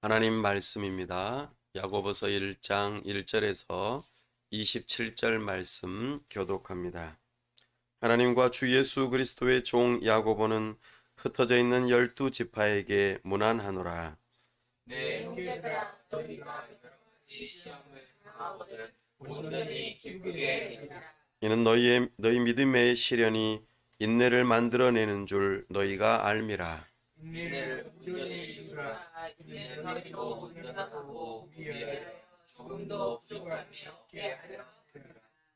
하나님 말씀입니다. 야고보서 1장 1절에서 27절 말씀 교독합니다. 하나님과 주 예수 그리스도의 종 야고보는 흩어져 있는 12지파에게 문안하노라. 내 형제들아, 너희가 여러 가지 시험을 당하거든 온전히 기쁘게 여기라. 이는 너희 믿음의 시련이 인내를 만들어내는 줄 너희가 알미라. 인내를 온전히 이루라. 인내는 너희로 온전하고 미련하여 조금도 부족함이 없게 하려 함이라.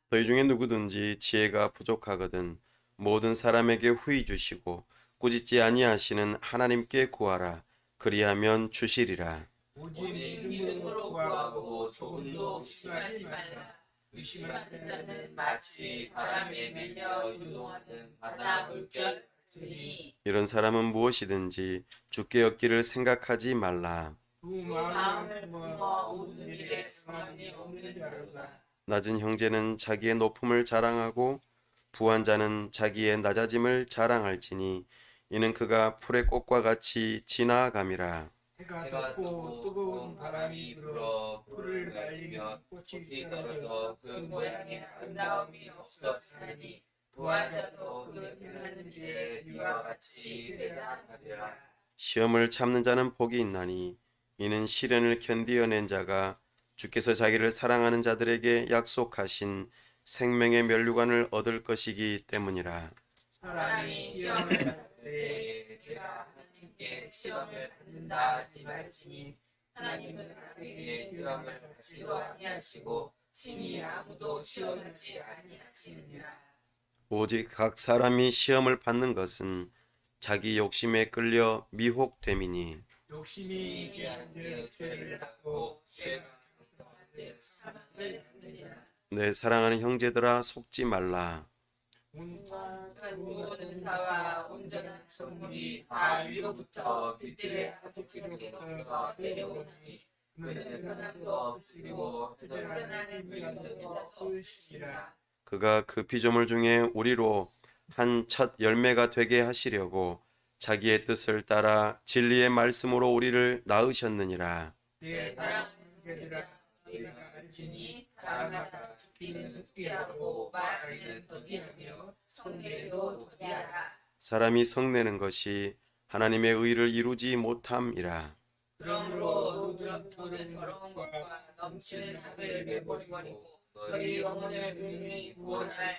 너희 중에 누구든지 지혜가 부족하거든 모든 사람에게 후히 주시고 꾸짖지 아니하시는 하나님께 구하라. 그리하면 주시리라. 오직 믿음으로 구하고 조금도 의심하지 말라. 의심하는 자는 마치 바람에 밀려 유동하는 바다 물결 같으니 이런 사람은 무엇이든지 주께 얻기를 생각하지 말라. 그 마음을 품어 모든 일에 정함이 없는 자로다. 낮은 형제는 자기의 높음을 자랑하고 부한 자는 자기의 낮아짐을 자랑할지니 이는 그가 풀의 꽃과 같이 지나감이라. 해가 떴고 뜨거운 바람이 불어 풀을 말리며 꽃이 떨어져 그 모양의 아름다움이 없어지나니 부한 자도 그 행하는 일에 이와 같이 세상하리라. 시험을 참는 자는 복이 있나니 이는 시련을 견디어낸 자가 주께서 자기를 사랑하는 자들에게 약속하신 생명의 면류관을 얻을 것이기 때문이라. 사람이 시험을 받을 때에 내가 하나님께 시험을 받는다 하지 말지니 하나님은 우리에게 시험을 받지도 아니하시고 친히 아무도 시험하지 아니하시느니라. 오직 각 사람이 시험을 받는 것은 자기 욕심에 끌려 미혹됨이니 욕심이 대한즉 죄를 낳고 죄가 상속한즉 사망을 낳느니라. 내 사랑하는 형제들아 속지 말라. 온전한 전사와 온전한 선물이 다 위로부터 빛들의 아버지께로부터 내려오나니 그는 변함도 없으시고 전전하는 면도 없으시니라. 그가 그 피조물 중에 우리로 한 첫 열매가 되게 하시려고 자기의 뜻을 따라 진리의 말씀으로 우리를 낳으셨느니라. 내 사랑하는 형제들아, 너희가 알지니 사람마다 듣기는 듣기하고 말하기는 더디하며 성례도 더디하라. 사람이 성내는 것이 하나님의 의를 이루지 못함이라. 그러므로 모든 더러운 것과 넘치는 악을 내버리고 너희 영혼을 능히 구원할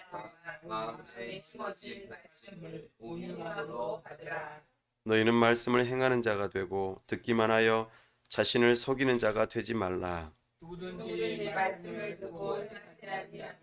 마음에 심어진 말씀을 온유함으로 받으라. 너희는 말씀을 행하는 자가 되고 듣기만 하여 자신을 속이는 자가 되지 말라. 누구든지 말씀을 듣고 행하지 아니하면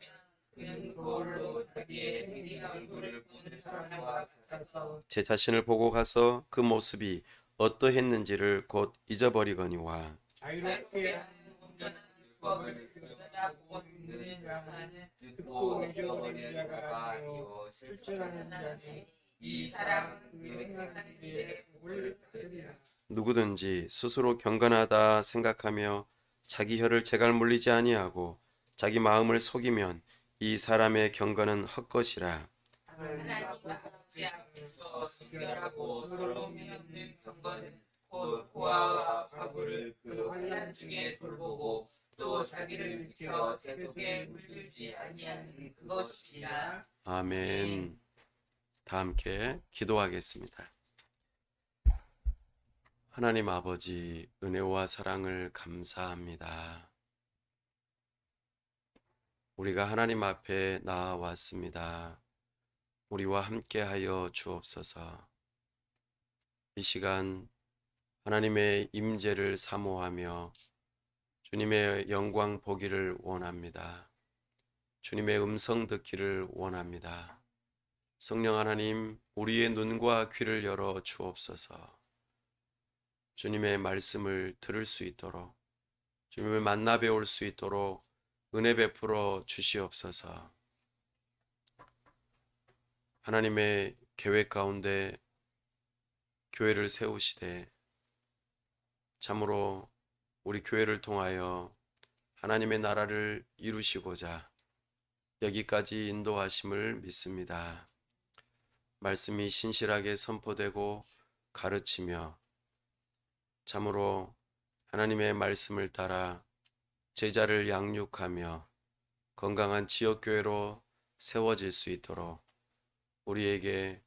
그는 그걸로 자기의 생긴 얼굴을 보는 사람과 같아서 제 자신을 보고 가서 그 모습이 어떠했는지를 곧 잊어버리거니와 자유롭게 하는 온전한 율법을 찾아보고 있는 자는 듣고 잊어버리는 자가 아니요 실천하는 자니 이 사람은 그 행하는 일에 복을 받으리라. 누구든지 스스로 경건하다 생각하며 자기 혀를 제갈 물리지 아니하고 자기 마음을 속이면 이 사람의 경건은 헛것이라. 하나님 아버지 앞에서 정결하고 더러움이 없는 경건은 곧 고아와 과부를 그 환난 중에 돌보고 또 자기를 지켜 세속에 물들지 아니하는 그것이라. 아멘. 다 함께 기도하겠습니다. 하나님 아버지, 은혜와 사랑을 감사합니다. 우리가 하나님 앞에 나아왔습니다. 우리와 함께하여 주옵소서. 이 시간 하나님의 임재를 사모하며 주님의 영광 보기를 원합니다. 주님의 음성 듣기를 원합니다. 성령 하나님, 우리의 눈과 귀를 열어 주옵소서. 주님의 말씀을 들을 수 있도록, 주님을 만나 배울 수 있도록 은혜 베풀어 주시옵소서. 하나님의 계획 가운데 교회를 세우시되 참으로 우리 교회를 통하여 하나님의 나라를 이루시고자 여기까지 인도하심을 믿습니다. 말씀이 신실하게 선포되고 가르치며 참으로 하나님의 말씀을 따라 제자를 양육하며 건강한 지역교회로 세워질 수 있도록 우리에게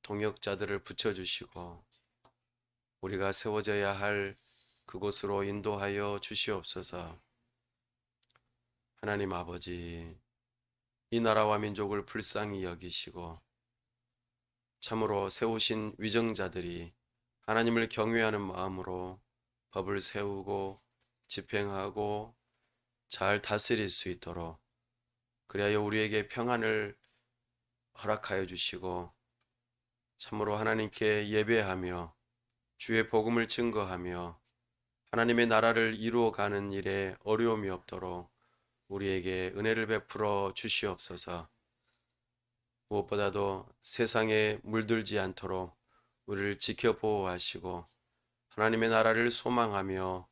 동역자들을 붙여주시고 우리가 세워져야 할 그곳으로 인도하여 주시옵소서. 하나님 아버지, 이 나라와 민족을 불쌍히 여기시고 참으로 세우신 위정자들이 하나님을 경외하는 마음으로 법을 세우고 집행하고 잘 다스릴 수 있도록 그리하여 우리에게 평안을 허락하여 주시고 참으로 하나님께 예배하며 주의 복음을 증거하며 하나님의 나라를 이루어가는 일에 어려움이 없도록 우리에게 은혜를 베풀어 주시옵소서. 무엇보다도 세상에 물들지 않도록 우리를 지켜 보호하시고 하나님의 나라를 소망하며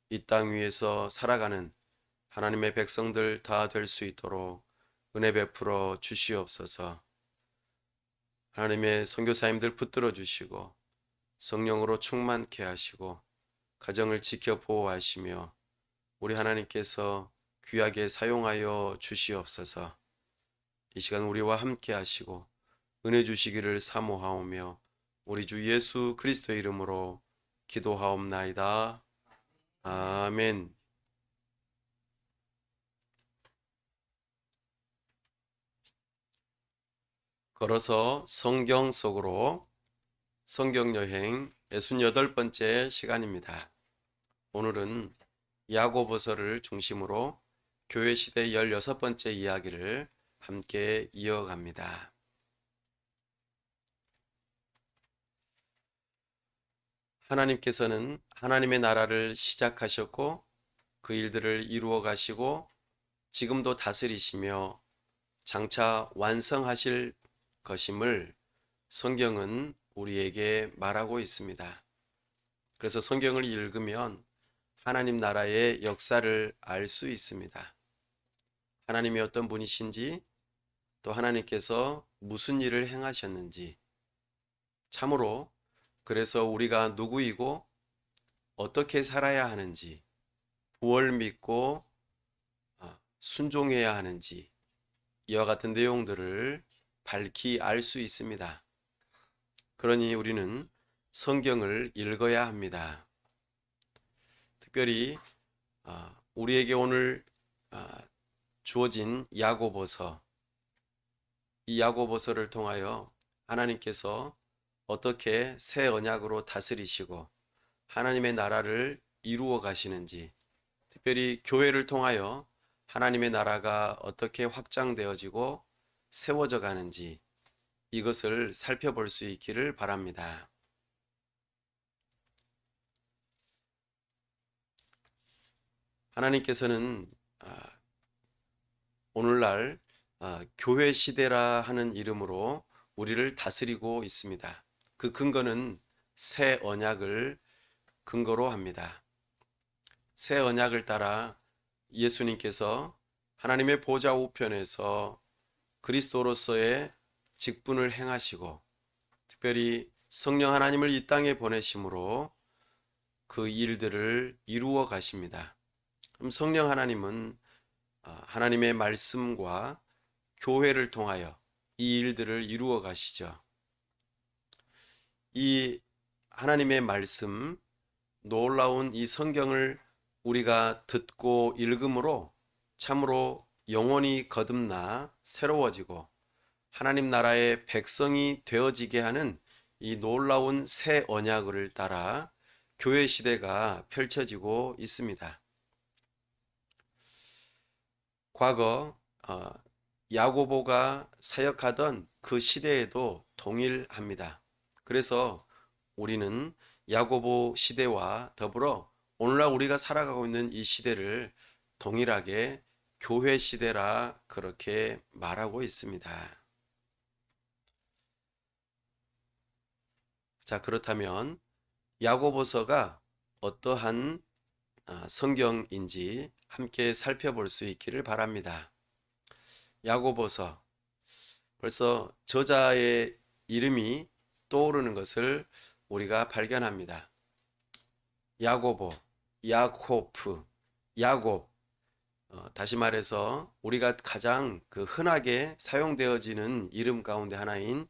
이 땅 위에서 살아가는 하나님의 백성들 다 될 수 있도록 은혜 베풀어 주시옵소서. 하나님의 선교사님들 붙들어 주시고 성령으로 충만케 하시고 가정을 지켜 보호하시며 우리 하나님께서 귀하게 사용하여 주시옵소서. 이 시간 우리와 함께 하시고 은혜 주시기를 사모하오며 우리 주 예수 그리스도의 이름으로 기도하옵나이다. 아멘. 걸어서 성경 속으로 성경여행 68번째 시간입니다. 오늘은 야고보서를 중심으로 교회시대 16번째 이야기를 함께 이어갑니다. 하나님께서는 하나님의 나라를 시작하셨고 그 일들을 이루어 가시고 지금도 다스리시며 장차 완성하실 것임을 성경은 우리에게 말하고 있습니다. 그래서 성경을 읽으면 하나님 나라의 역사를 알 수 있습니다. 하나님이 어떤 분이신지 또 하나님께서 무슨 일을 행하셨는지 참으로 그래서 우리가 누구이고 어떻게 살아야 하는지 부활 믿고 순종해야 하는지 이와 같은 내용들을 밝히 알 수 있습니다. 그러니 우리는 성경을 읽어야 합니다. 특별히 우리에게 오늘 주어진 야고보서, 이 야고보서를 통하여 하나님께서 어떻게 새 언약으로 다스리시고 하나님의 나라를 이루어 가시는지, 특별히 교회를 통하여 하나님의 나라가 어떻게 확장되어지고 세워져 가는지 이것을 살펴볼 수 있기를 바랍니다. 하나님께서는 오늘날 교회 시대라 하는 이름으로 우리를 다스리고 있습니다. 그 근거는 새 언약을 근거로 합니다. 새 언약을 따라 예수님께서 하나님의 보좌 우편에서 그리스도로서의 직분을 행하시고 특별히 성령 하나님을 이 땅에 보내심으로 그 일들을 이루어 가십니다. 그럼 성령 하나님은 하나님의 말씀과 교회를 통하여 이 일들을 이루어 가시죠. 이 하나님의 말씀, 놀라운 이 성경을 우리가 듣고 읽음으로 참으로 영혼이 거듭나 새로워지고 하나님 나라의 백성이 되어지게 하는 이 놀라운 새 언약을 따라 교회 시대가 펼쳐지고 있습니다. 과거 야고보가 사역하던 그 시대에도 동일합니다. 그래서 우리는 야고보 시대와 더불어 오늘날 우리가 살아가고 있는 이 시대를 동일하게 교회 시대라 그렇게 말하고 있습니다. 자, 그렇다면 야고보서가 어떠한 성경인지 함께 살펴볼 수 있기를 바랍니다. 야고보서, 벌써 저자의 이름이 떠오르는 것을 우리가 발견합니다. 야고보, 야코프, 야곱. 다시 말해서 우리가 가장 그 흔하게 사용되어지는 이름 가운데 하나인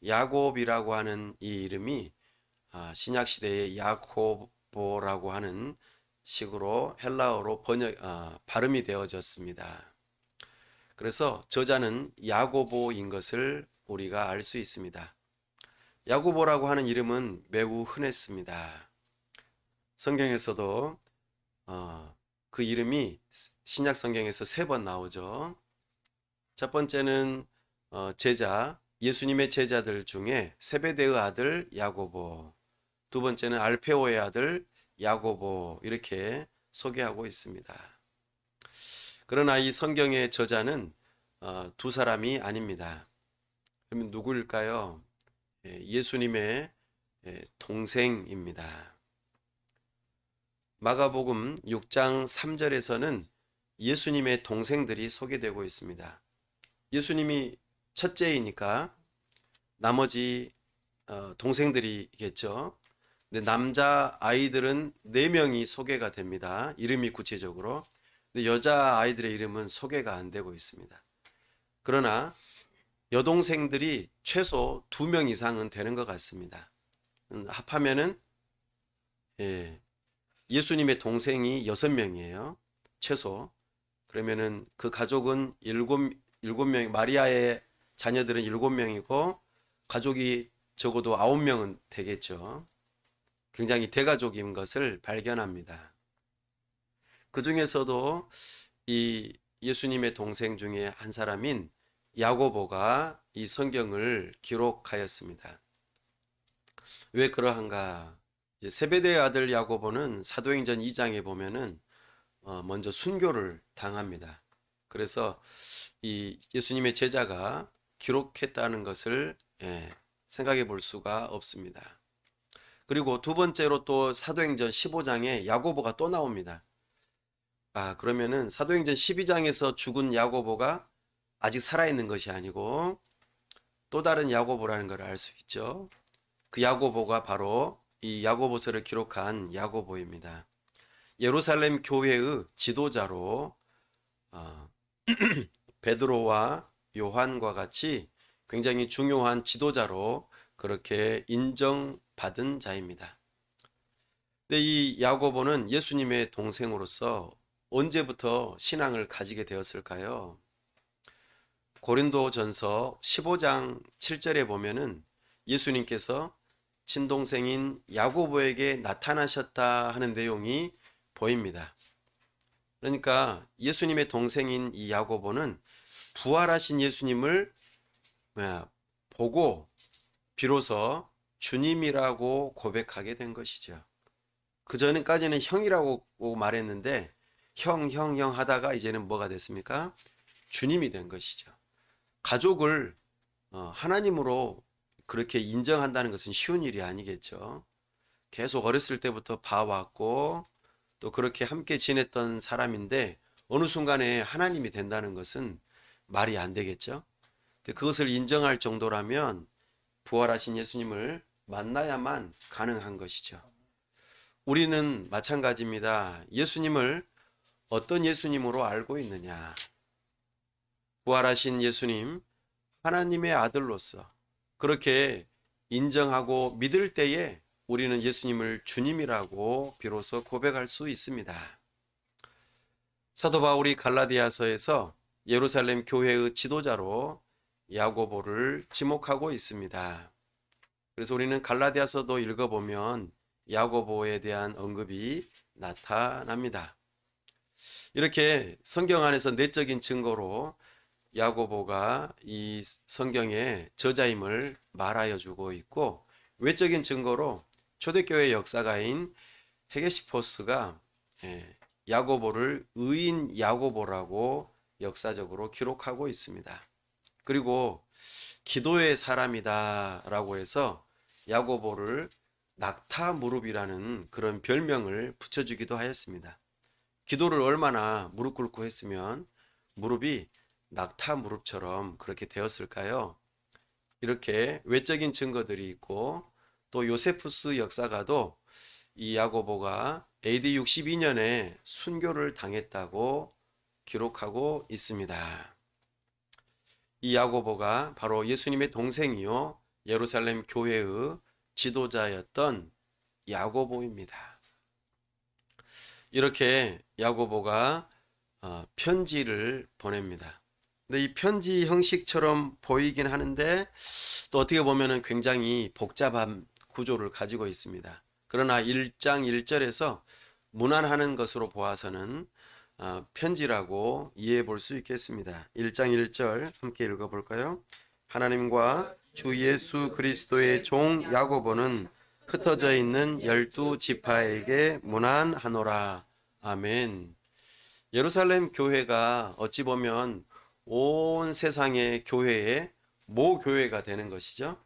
야곱이라고 하는 이 이름이 신약 시대의 야코보라고 하는 식으로 헬라어로 발음이 되어졌습니다. 그래서 저자는 야고보인 것을 우리가 알 수 있습니다. 야고보라고 하는 이름은 매우 흔했습니다. 성경에서도 그 이름이 신약 성경에서 3번 나오죠. 첫 번째는 예수님의 제자들 중에 세베대의 아들 야고보, 두 번째는 알페오의 아들 야고보, 이렇게 소개하고 있습니다. 그러나 이 성경의 저자는 두 사람이 아닙니다. 그러면 누구일까요? 예수님의 동생입니다. 마가복음 6장 3절에서는 예수님의 동생들이 소개되고 있습니다. 예수님이 첫째이니까 나머지 동생들이겠죠. 근데 남자 아이들은 4명이 소개가 됩니다. 이름이 구체적으로. 근데 여자 아이들의 이름은 소개가 안 되고 있습니다. 그러나 여동생들이 최소 2명 이상은 되는 것 같습니다. 합하면은 예수님의 동생이 6명이에요. 최소. 그러면은 그 가족은 7명, 마리아의 자녀들은 7명이고 가족이 적어도 9명은 되겠죠. 굉장히 대가족인 것을 발견합니다. 그 중에서도 이 예수님의 동생 중에 한 사람인 야고보가 이 성경을 기록하였습니다. 왜 그러한가? 세베대의 아들 야고보는 사도행전 2장에 보면은 먼저 순교를 당합니다. 그래서 이 예수님의 제자가 기록했다는 것을 생각해 볼 수가 없습니다. 그리고 두 번째로 또 사도행전 15장에 야고보가 또 나옵니다. 그러면은 사도행전 12장에서 죽은 야고보가 아직 살아있는 것이 아니고 또 다른 야고보라는 걸 알 수 있죠. 그 야고보가 바로 이 야고보서를 기록한 야고보입니다. 예루살렘 교회의 지도자로 베드로와 요한과 같이 굉장히 중요한 지도자로 그렇게 인정받은 자입니다. 근데 이 야고보는 예수님의 동생으로서 언제부터 신앙을 가지게 되었을까요? 고린도전서 15장 7절에 보면은 예수님께서 친동생인 야고보에게 나타나셨다 하는 내용이 보입니다. 그러니까 예수님의 동생인 이 야고보는 부활하신 예수님을 보고 비로소 주님이라고 고백하게 된 것이죠. 그 전까지는 형이라고 말했는데 형 하다가 이제는 뭐가 됐습니까? 주님이 된 것이죠. 가족을 하나님으로 그렇게 인정한다는 것은 쉬운 일이 아니겠죠. 계속 어렸을 때부터 봐왔고 또 그렇게 함께 지냈던 사람인데 어느 순간에 하나님이 된다는 것은 말이 안 되겠죠. 근데 그것을 인정할 정도라면 부활하신 예수님을 만나야만 가능한 것이죠. 우리는 마찬가지입니다. 예수님을 어떤 예수님으로 알고 있느냐? 부활하신 예수님, 하나님의 아들로서 그렇게 인정하고 믿을 때에 우리는 예수님을 주님이라고 비로소 고백할 수 있습니다. 사도 바울이 갈라디아서에서 예루살렘 교회의 지도자로 야고보를 지목하고 있습니다. 그래서 우리는 갈라디아서도 읽어보면 야고보에 대한 언급이 나타납니다. 이렇게 성경 안에서 내적인 증거로 야고보가 이 성경의 저자임을 말하여 주고 있고, 외적인 증거로 초대교회 역사가인 헤게시포스가 야고보를 의인 야고보라고 역사적으로 기록하고 있습니다. 그리고 기도의 사람이다 라고 해서 야고보를 낙타 무릎이라는 그런 별명을 붙여주기도 하였습니다. 기도를 얼마나 무릎 꿇고 했으면 무릎이 낙타 무릎처럼 그렇게 되었을까요? 이렇게 외적인 증거들이 있고, 또 요세푸스 역사가도 이 야고보가 AD 62년에 순교를 당했다고 기록하고 있습니다. 이 야고보가 바로 예수님의 동생이요 예루살렘 교회의 지도자였던 야고보입니다. 이렇게 야고보가 편지를 보냅니다. 근데 이 편지 형식처럼 보이긴 하는데 또 어떻게 보면은 굉장히 복잡한 구조를 가지고 있습니다. 그러나 1장 1절에서 무난하는 것으로 보아서는 편지라고 이해해 볼 수 있겠습니다. 1장 1절 함께 읽어볼까요? 하나님과 주 예수 그리스도의 종 야고보는 흩어져 있는 12지파에게 문안하노라. 아멘. 예루살렘 교회가 어찌 보면 온 세상의 교회의 모교회가 되는 것이죠.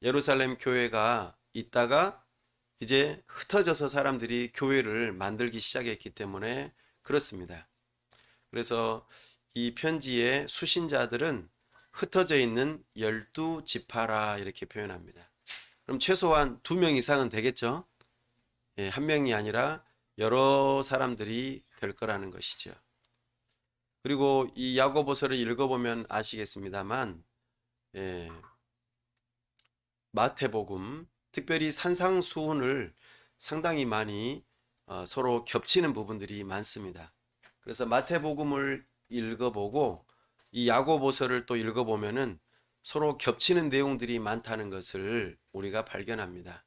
예루살렘 교회가 있다가 이제 흩어져서 사람들이 교회를 만들기 시작했기 때문에 그렇습니다. 그래서 이 편지의 수신자들은 흩어져 있는 12지파라 이렇게 표현합니다. 그럼 최소한 2명 이상은 되겠죠? 예, 한 명이 아니라 여러 사람들이 될 거라는 것이죠. 그리고 이 야고보서를 읽어보면 아시겠습니다만 마태복음, 특별히 산상수훈을 상당히 많이 서로 겹치는 부분들이 많습니다. 그래서 마태복음을 읽어보고 이 야고보서를 또 읽어보면은 서로 겹치는 내용들이 많다는 것을 우리가 발견합니다.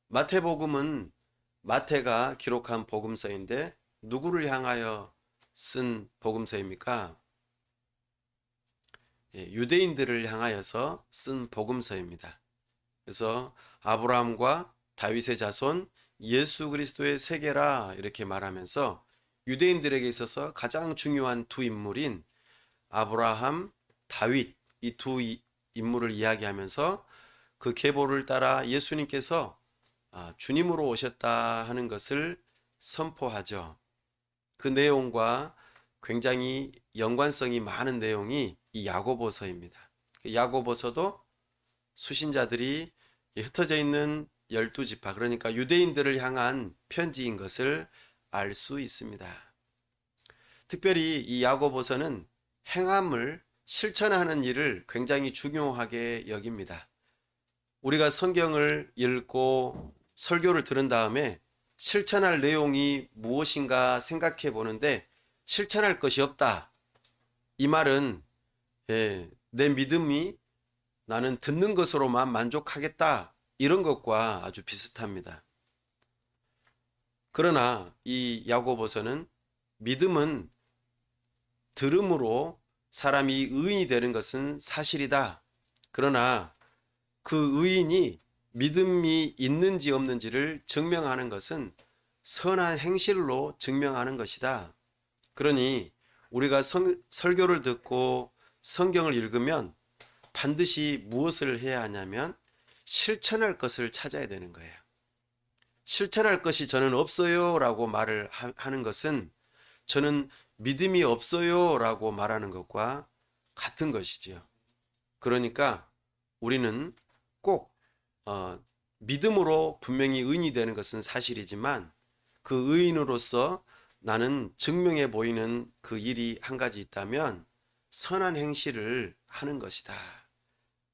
마태복음은 마태가 기록한 복음서인데 누구를 향하여 쓴 복음서입니까? 유대인들을 향하여서 쓴 복음서입니다. 그래서 아브라함과 다윗의 자손 예수 그리스도의 세계라 이렇게 말하면서 유대인들에게 있어서 가장 중요한 두 인물인 아브라함, 다윗 이 두 인물을 이야기하면서 그 계보를 따라 예수님께서 주님으로 오셨다 하는 것을 선포하죠. 그 내용과 굉장히 연관성이 많은 내용이 이 야고보서입니다. 야고보서도 수신자들이 흩어져 있는 12지파, 그러니까 유대인들을 향한 편지인 것을 알 수 있습니다. 특별히 이 야고보서는 행함을 실천하는 일을 굉장히 중요하게 여깁니다. 우리가 성경을 읽고 설교를 들은 다음에 실천할 내용이 무엇인가 생각해 보는데 실천할 것이 없다. 이 말은 내 믿음이 나는 듣는 것으로만 만족하겠다. 이런 것과 아주 비슷합니다. 그러나 이 야고보서는 믿음은 들음으로 사람이 의인이 되는 것은 사실이다. 그러나 그 의인이 믿음이 있는지 없는지를 증명하는 것은 선한 행실로 증명하는 것이다. 그러니 우리가 설교를 듣고 성경을 읽으면 반드시 무엇을 해야 하냐면 실천할 것을 찾아야 되는 거예요. 실천할 것이 저는 없어요 라고 말을 하는 것은 저는 믿음이 없어요 라고 말하는 것과 같은 것이지요. 그러니까 우리는 꼭 믿음으로 분명히 의인이 되는 것은 사실이지만 그 의인으로서 나는 증명해 보이는 그 일이 한 가지 있다면 선한 행실을 하는 것이다.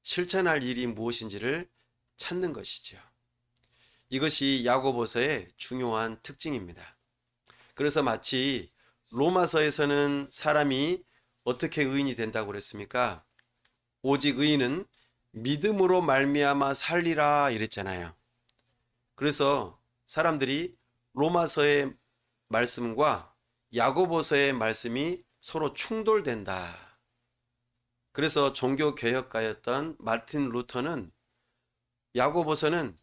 실천할 일이 무엇인지를 찾는 것이죠. 이것이 야고보서의 중요한 특징입니다. 그래서 마치 로마서에서는 사람이 어떻게 의인이 된다고 그랬습니까? 오직 의인은 믿음으로 말미암아 살리라 이랬잖아요. 그래서 사람들이 로마서의 말씀과 야고보서의 말씀이 서로 충돌된다. 그래서 종교개혁가였던 마틴 루터는 야고보서는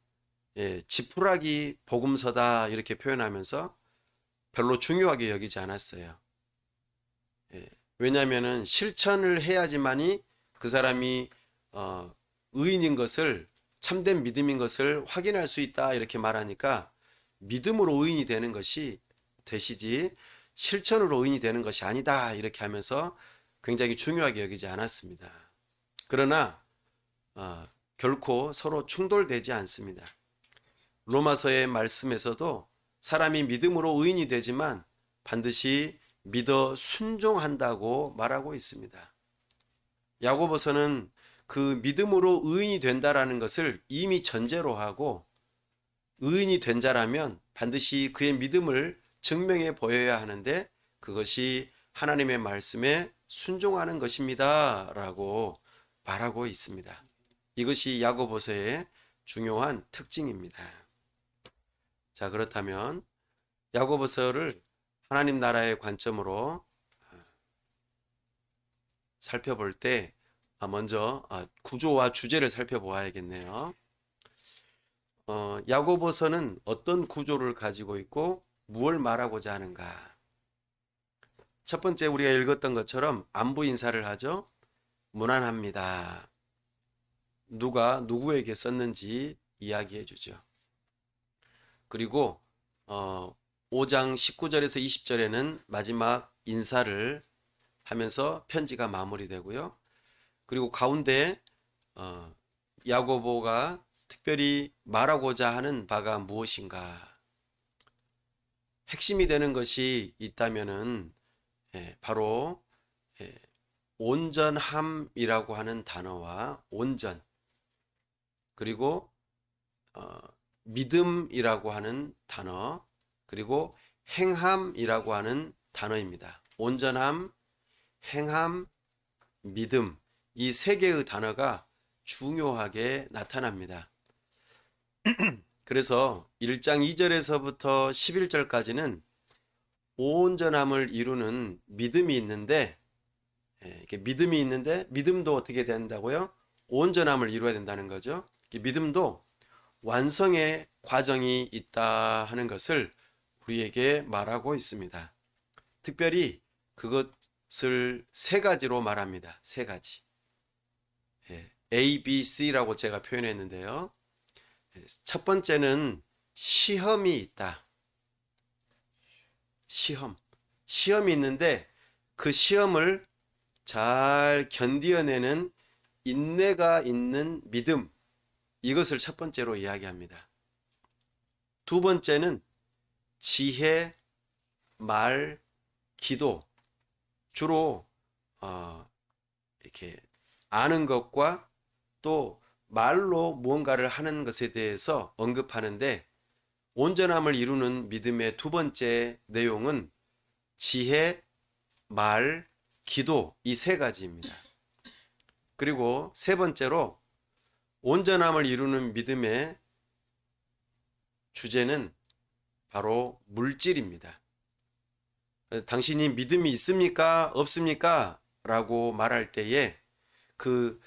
지푸라기 복음서다 이렇게 표현하면서 별로 중요하게 여기지 않았어요. 왜냐하면 실천을 해야지만이 그 사람이 의인인 것을 참된 믿음인 것을 확인할 수 있다 이렇게 말하니까 믿음으로 의인이 되는 것이 되시지 실천으로 의인이 되는 것이 아니다 이렇게 하면서 굉장히 중요하게 여기지 않았습니다. 그러나 결코 서로 충돌되지 않습니다. 로마서의 말씀에서도 사람이 믿음으로 의인이 되지만 반드시 믿어 순종한다고 말하고 있습니다. 야고보서는 그 믿음으로 의인이 된다라는 것을 이미 전제로 하고 의인이 된 자라면 반드시 그의 믿음을 증명해 보여야 하는데 그것이 하나님의 말씀에 순종하는 것입니다 라고 말하고 있습니다. 이것이 야고보서의 중요한 특징입니다. 자, 그렇다면 야고보서를 하나님 나라의 관점으로 살펴볼 때 먼저 구조와 주제를 살펴보아야겠네요. 야고보서는 어떤 구조를 가지고 있고 무엇을 말하고자 하는가? 첫 번째 우리가 읽었던 것처럼 안부 인사를 하죠. 무난합니다. 누가 누구에게 썼는지 이야기해 주죠. 그리고 5장 19절에서 20절에는 마지막 인사를 하면서 편지가 마무리되고요. 그리고 가운데 야고보가 특별히 말하고자 하는 바가 무엇인가? 핵심이 되는 것이 있다면은 바로 온전함이라고 하는 단어와 온전, 그리고 믿음이라고 하는 단어, 그리고 행함이라고 하는 단어입니다. 온전함, 행함, 믿음, 이 세 개의 단어가 중요하게 나타납니다. 그래서 1장 2절에서부터 11절까지는 온전함을 이루는 믿음이 있는데, 믿음이 있는데 믿음도 어떻게 된다고요? 온전함을 이루어야 된다는 거죠. 믿음도 완성의 과정이 있다 하는 것을 우리에게 말하고 있습니다. 특별히 그것을 세 가지로 말합니다. 세 가지. A, B, C라고 제가 표현했는데요. 첫 번째는 시험이 있다. 시험이 있는데 그 시험을 잘 견디어내는 인내가 있는 믿음, 이것을 첫 번째로 이야기합니다. 두 번째는 지혜, 말, 기도, 주로 이렇게 아는 것과 또 말로 무언가를 하는 것에 대해서 언급하는데, 온전함을 이루는 믿음의 두 번째 내용은 지혜, 말, 기도, 이 세 가지입니다. 그리고 세 번째로 온전함을 이루는 믿음의 주제는 바로 물질입니다. 당신이 믿음이 있습니까? 없습니까? 라고 말할 때에 그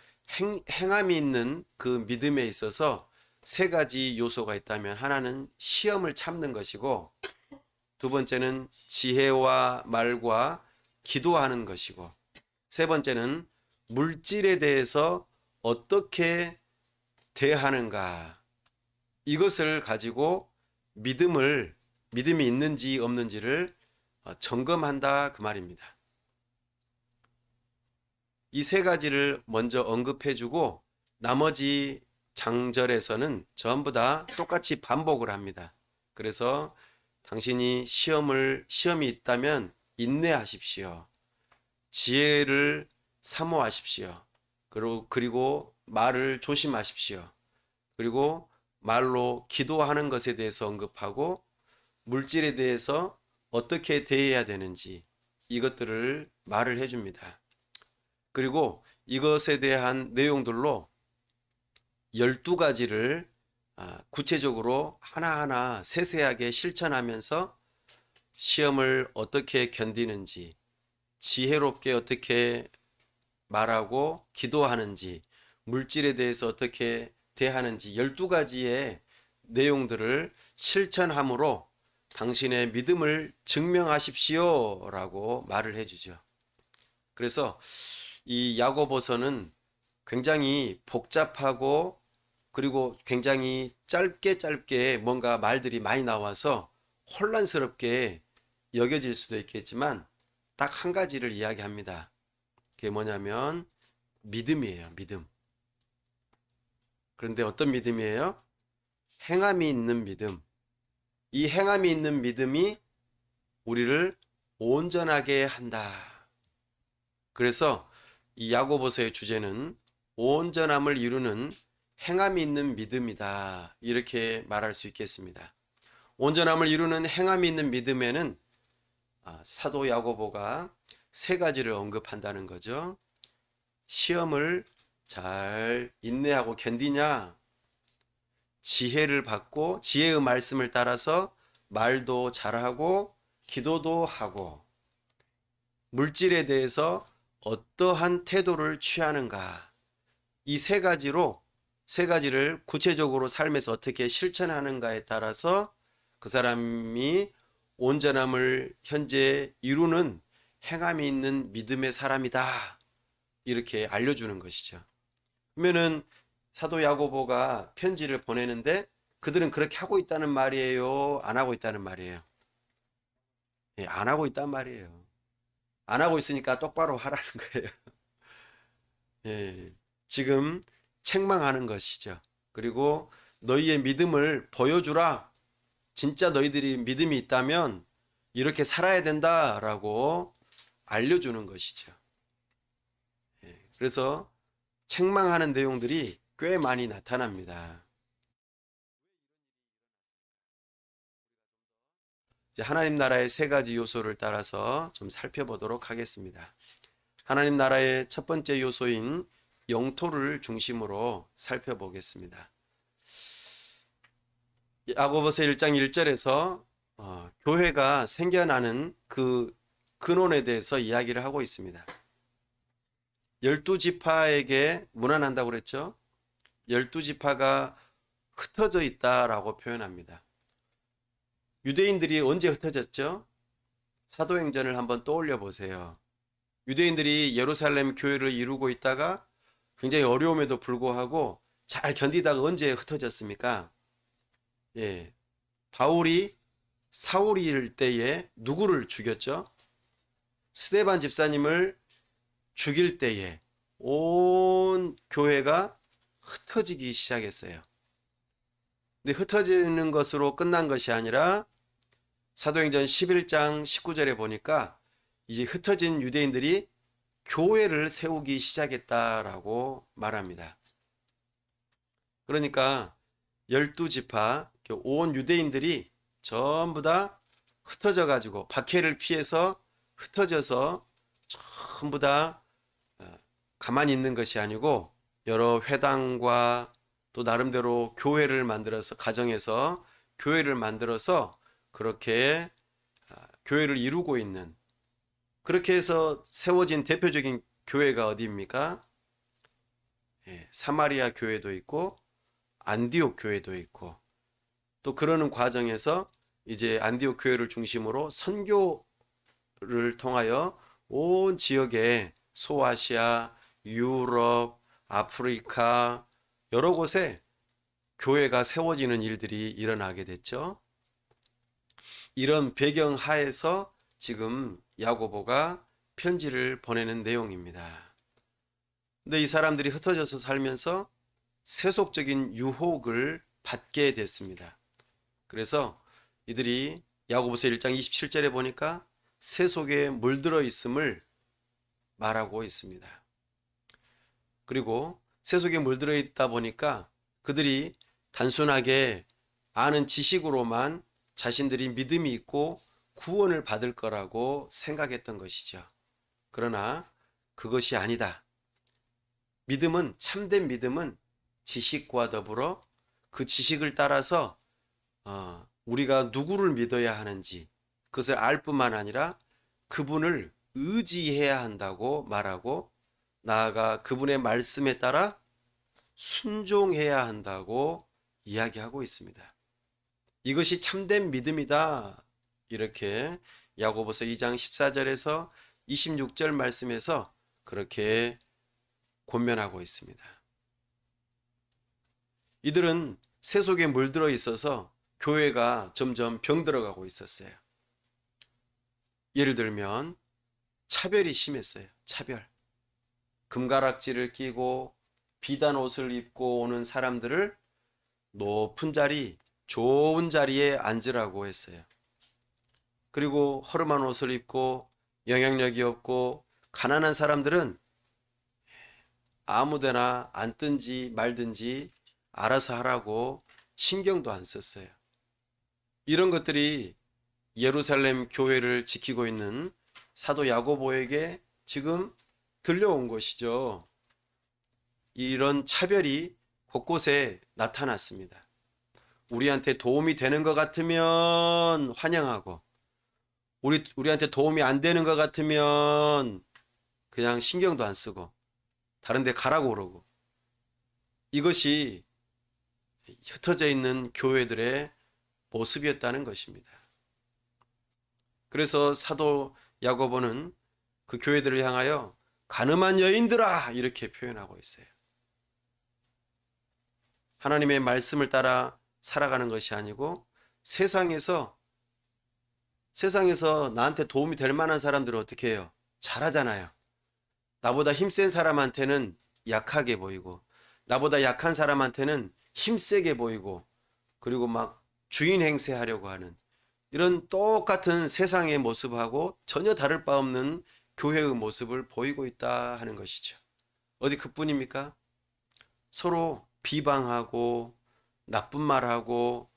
행함이 있는 그 믿음에 있어서 세 가지 요소가 있다면, 하나는 시험을 참는 것이고, 두 번째는 지혜와 말과 기도하는 것이고, 세 번째는 물질에 대해서 어떻게 대하는가, 이것을 가지고 믿음이 있는지 없는지를 점검한다 그 말입니다. 이 세 가지를 먼저 언급해주고 나머지 장절에서는 전부 다 똑같이 반복을 합니다. 그래서 당신이 시험이 있다면 인내하십시오. 지혜를 사모하십시오. 그리고 말을 조심하십시오. 그리고 말로 기도하는 것에 대해서 언급하고, 물질에 대해서 어떻게 대해야 되는지 이것들을 말을 해줍니다. 그리고 이것에 대한 내용들로 12가지를 구체적으로 하나하나 세세하게 실천하면서 시험을 어떻게 견디는지, 지혜롭게 어떻게 말하고 기도하는지, 물질에 대해서 어떻게 대하는지 12가지의 내용들을 실천함으로 당신의 믿음을 증명하십시오 라고 말을 해주죠. 그래서 이 야고보서는 굉장히 복잡하고, 그리고 굉장히 짧게 뭔가 말들이 많이 나와서 혼란스럽게 여겨질 수도 있겠지만 딱 한 가지를 이야기합니다. 그게 뭐냐면 믿음이에요. 믿음. 그런데 어떤 믿음이에요? 행함이 있는 믿음, 이 행함이 있는 믿음이 우리를 온전하게 한다. 그래서 이 야고보서의 주제는 온전함을 이루는 행함이 있는 믿음이다. 이렇게 말할 수 있겠습니다. 온전함을 이루는 행함이 있는 믿음에는 사도 야고보가 세 가지를 언급한다는 거죠. 시험을 잘 인내하고 견디냐, 지혜를 받고 지혜의 말씀을 따라서 말도 잘하고 기도도 하고, 물질에 대해서 어떠한 태도를 취하는가, 이 세 가지를 구체적으로 삶에서 어떻게 실천하는가에 따라서 그 사람이 온전함을 현재 이루는 행함이 있는 믿음의 사람이다. 이렇게 알려주는 것이죠. 그러면은 사도 야고보가 편지를 보내는데 그들은 그렇게 하고 있다는 말이에요? 안 하고 있다는 말이에요? 예, 안 하고 있단 말이에요. 안 하고 있으니까 똑바로 하라는 거예요. 예, 지금 책망하는 것이죠. 그리고 너희의 믿음을 보여주라. 진짜 너희들이 믿음이 있다면 이렇게 살아야 된다라고 알려주는 것이죠. 예, 그래서 책망하는 내용들이 꽤 많이 나타납니다. 이제 하나님 나라의 세 가지 요소를 따라서 좀 살펴보도록 하겠습니다. 하나님 나라의 첫 번째 요소인 영토를 중심으로 살펴보겠습니다. 야고보서 1장 1절에서 교회가 생겨나는 그 근원에 대해서 이야기를 하고 있습니다. 12지파에게 문안한다고 그랬죠. 12지파가 흩어져 있다라고 표현합니다. 유대인들이 언제 흩어졌죠? 사도행전을 한번 떠올려 보세요. 유대인들이 예루살렘 교회를 이루고 있다가 굉장히 어려움에도 불구하고 잘 견디다가 언제 흩어졌습니까? 예, 바울이 사울일 때에 누구를 죽였죠? 스데반 집사님을 죽일 때에 온 교회가 흩어지기 시작했어요. 근데 흩어지는 것으로 끝난 것이 아니라 사도행전 11장 19절에 보니까 이제 흩어진 유대인들이 교회를 세우기 시작했다라고 말합니다. 그러니까 12지파 온 유대인들이 전부 다 흩어져 가지고 박해를 피해서 흩어져서 전부 다 가만히 있는 것이 아니고 여러 회당과 또 나름대로 교회를 만들어서 가정에서 교회를 만들어서 그렇게 교회를 이루고 있는, 그렇게 해서 세워진 대표적인 교회가 어디입니까? 예, 사마리아 교회도 있고 안디옥 교회도 있고, 또 그러는 과정에서 이제 안디옥 교회를 중심으로 선교를 통하여 온 지역에 소아시아, 유럽, 아프리카 여러 곳에 교회가 세워지는 일들이 일어나게 됐죠. 이런 배경 하에서 지금 야고보가 편지를 보내는 내용입니다. 근데 이 사람들이 흩어져서 살면서 세속적인 유혹을 받게 됐습니다. 그래서 이들이 야고보서 1장 27절에 보니까 세속에 물들어 있음을 말하고 있습니다. 그리고 세속에 물들어 있다 보니까 그들이 단순하게 아는 지식으로만 자신들이 믿음이 있고 구원을 받을 거라고 생각했던 것이죠. 그러나 그것이 아니다. 믿음은, 참된 믿음은 지식과 더불어 그 지식을 따라서 우리가 누구를 믿어야 하는지 그것을 알 뿐만 아니라 그분을 의지해야 한다고 말하고, 나아가 그분의 말씀에 따라 순종해야 한다고 이야기하고 있습니다. 이것이 참된 믿음이다. 이렇게 야고보서 2장 14절에서 26절 말씀에서 그렇게 권면하고 있습니다. 이들은 세속에 물들어 있어서 교회가 점점 병들어가고 있었어요. 예를 들면 차별이 심했어요. 차별. 금가락지를 끼고 비단 옷을 입고 오는 사람들을 높은 자리, 좋은 자리에 앉으라고 했어요. 그리고 허름한 옷을 입고 영향력이 없고 가난한 사람들은 아무데나 앉든지 말든지 알아서 하라고 신경도 안 썼어요. 이런 것들이 예루살렘 교회를 지키고 있는 사도 야고보에게 지금 들려온 것이죠. 이런 차별이 곳곳에 나타났습니다. 우리한테 도움이 되는 것 같으면 환영하고 우리한테 도움이 안 되는 것 같으면 그냥 신경도 안 쓰고 다른 데 가라고 그러고, 이것이 흩어져 있는 교회들의 모습이었다는 것입니다. 그래서 사도 야고보는 그 교회들을 향하여 가늠한 여인들아 이렇게 표현하고 있어요. 하나님의 말씀을 따라 살아가는 것이 아니고 세상에서 나한테 도움이 될 만한 사람들은 어떻게 해요? 잘하잖아요. 나보다 힘센 사람한테는 약하게 보이고 나보다 약한 사람한테는 힘세게 보이고 그리고 막 주인 행세하려고 하는 이런 똑같은 세상의 모습하고 전혀 다를 바 없는 교회의 모습을 보이고 있다 하는 것이죠. 어디 그뿐입니까? 서로 비방하고 나쁜 말하고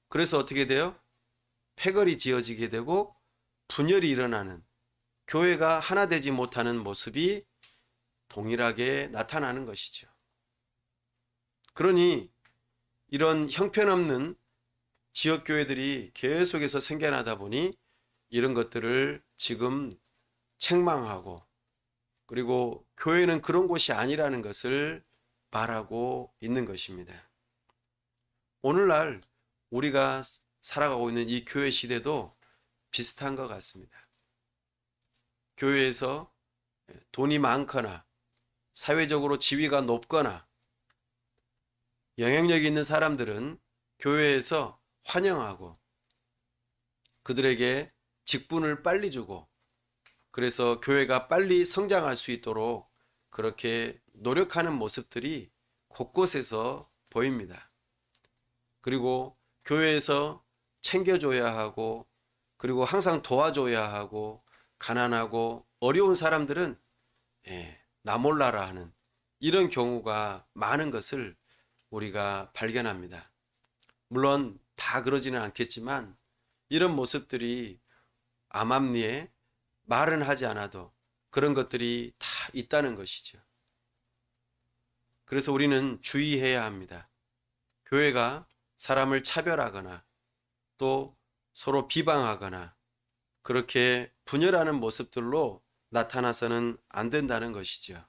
그래서 어떻게 돼요? 패거리 지어지게 되고 분열이 일어나는, 교회가 하나 되지 못하는 모습이 동일하게 나타나는 것이죠. 그러니 이런 형편없는 지역교회들이 계속해서 생겨나다 보니 이런 것들을 지금 책망하고 그리고 교회는 그런 곳이 아니라는 것을 말하고 있는 것입니다. 오늘날 우리가 살아가고 있는 이 교회 시대도 비슷한 것 같습니다. 교회에서 돈이 많거나 사회적으로 지위가 높거나 영향력이 있는 사람들은 교회에서 환영하고 그들에게 직분을 빨리 주고 그래서 교회가 빨리 성장할 수 있도록 그렇게 노력하는 모습들이 곳곳에서 보입니다. 그리고 교회에서 챙겨줘야 하고 그리고 항상 도와줘야 하고 가난하고 어려운 사람들은 나 몰라라 하는 이런 경우가 많은 것을 우리가 발견합니다. 물론 다 그러지는 않겠지만 이런 모습들이 암암리에 말은 하지 않아도 그런 것들이 다 있다는 것이죠. 그래서 우리는 주의해야 합니다. 교회가 사람을 차별하거나 또 서로 비방하거나 그렇게 분열하는 모습들로 나타나서는 안 된다는 것이죠.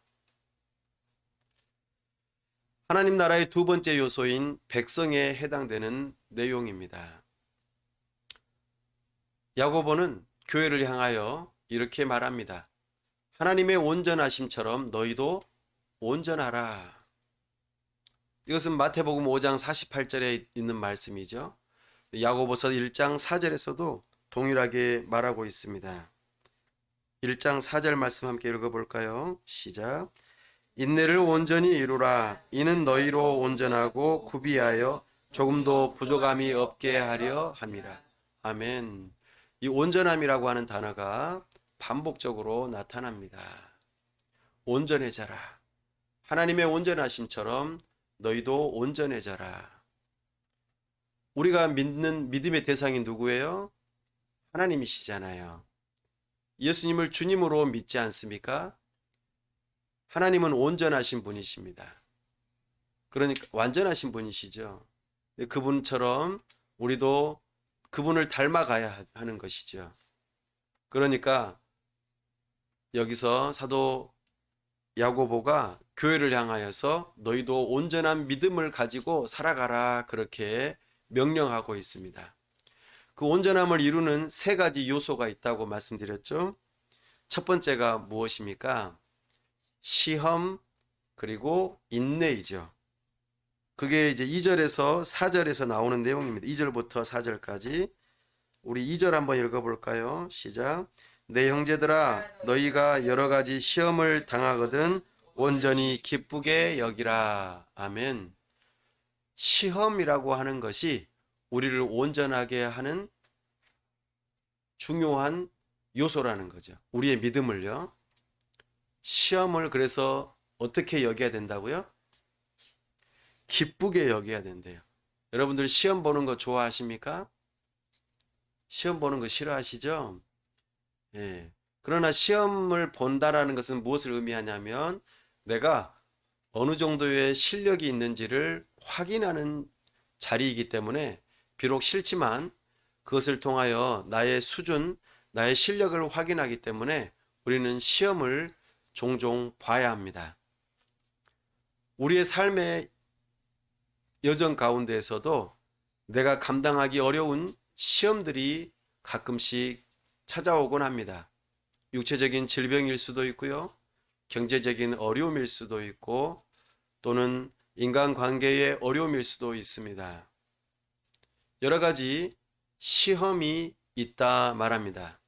하나님 나라의 두 번째 요소인 백성에 해당되는 내용입니다. 야고보는 교회를 향하여 이렇게 말합니다. 하나님의 온전하심처럼 너희도 온전하라. 이것은 마태복음 5장 48절에 있는 말씀이죠. 야고보서 1장 4절에서도 동일하게 말하고 있습니다. 1장 4절 말씀 함께 읽어볼까요? 시작. 인내를 온전히 이루라. 이는 너희로 온전하고 구비하여 조금도 부족함이 없게 하려 함이라. 아멘. 이 온전함이라고 하는 단어가 반복적으로 나타납니다. 온전해져라. 하나님의 온전하심처럼 너희도 온전해져라. 우리가 믿는 믿음의 대상이 누구예요? 하나님이시잖아요. 예수님을 주님으로 믿지 않습니까? 하나님은 온전하신 분이십니다. 그러니까 완전하신 분이시죠. 그분처럼 우리도 그분을 닮아가야 하는 것이죠. 그러니까 여기서 사도 야고보가 교회를 향하여서 너희도 온전한 믿음을 가지고 살아가라 그렇게 명령하고 있습니다. 그 온전함을 이루는 세 가지 요소가 있다고 말씀드렸죠. 첫 번째가 무엇입니까? 시험 그리고 인내이죠. 그게 이제 2절에서 4절에서 나오는 내용입니다. 2절부터 4절까지 우리 2절 한번 읽어볼까요? 시작. 내 형제들아 너희가 여러 가지 시험을 당하거든 온전히 기쁘게 여기라. 아멘. 시험이라고 하는 것이 우리를 온전하게 하는 중요한 요소라는 거죠. 우리의 믿음을요. 시험을 그래서 어떻게 여겨야 된다고요? 기쁘게 여겨야 된대요. 여러분들 시험 보는 거 좋아하십니까? 시험 보는 거 싫어하시죠? 예. 그러나 시험을 본다라는 것은 무엇을 의미하냐면 내가 어느 정도의 실력이 있는지를 확인하는 자리이기 때문에 비록 싫지만 그것을 통하여 나의 수준, 나의 실력을 확인하기 때문에 우리는 시험을 종종 봐야 합니다. 우리의 삶의 여정 가운데에서도 내가 감당하기 어려운 시험들이 가끔씩 찾아오곤 합니다. 육체적인 질병일 수도 있고요. 경제적인 어려움일 수도 있고 또는 인간관계의 어려움일 수도 있습니다. 여러 가지 시험이 있다 말합니다.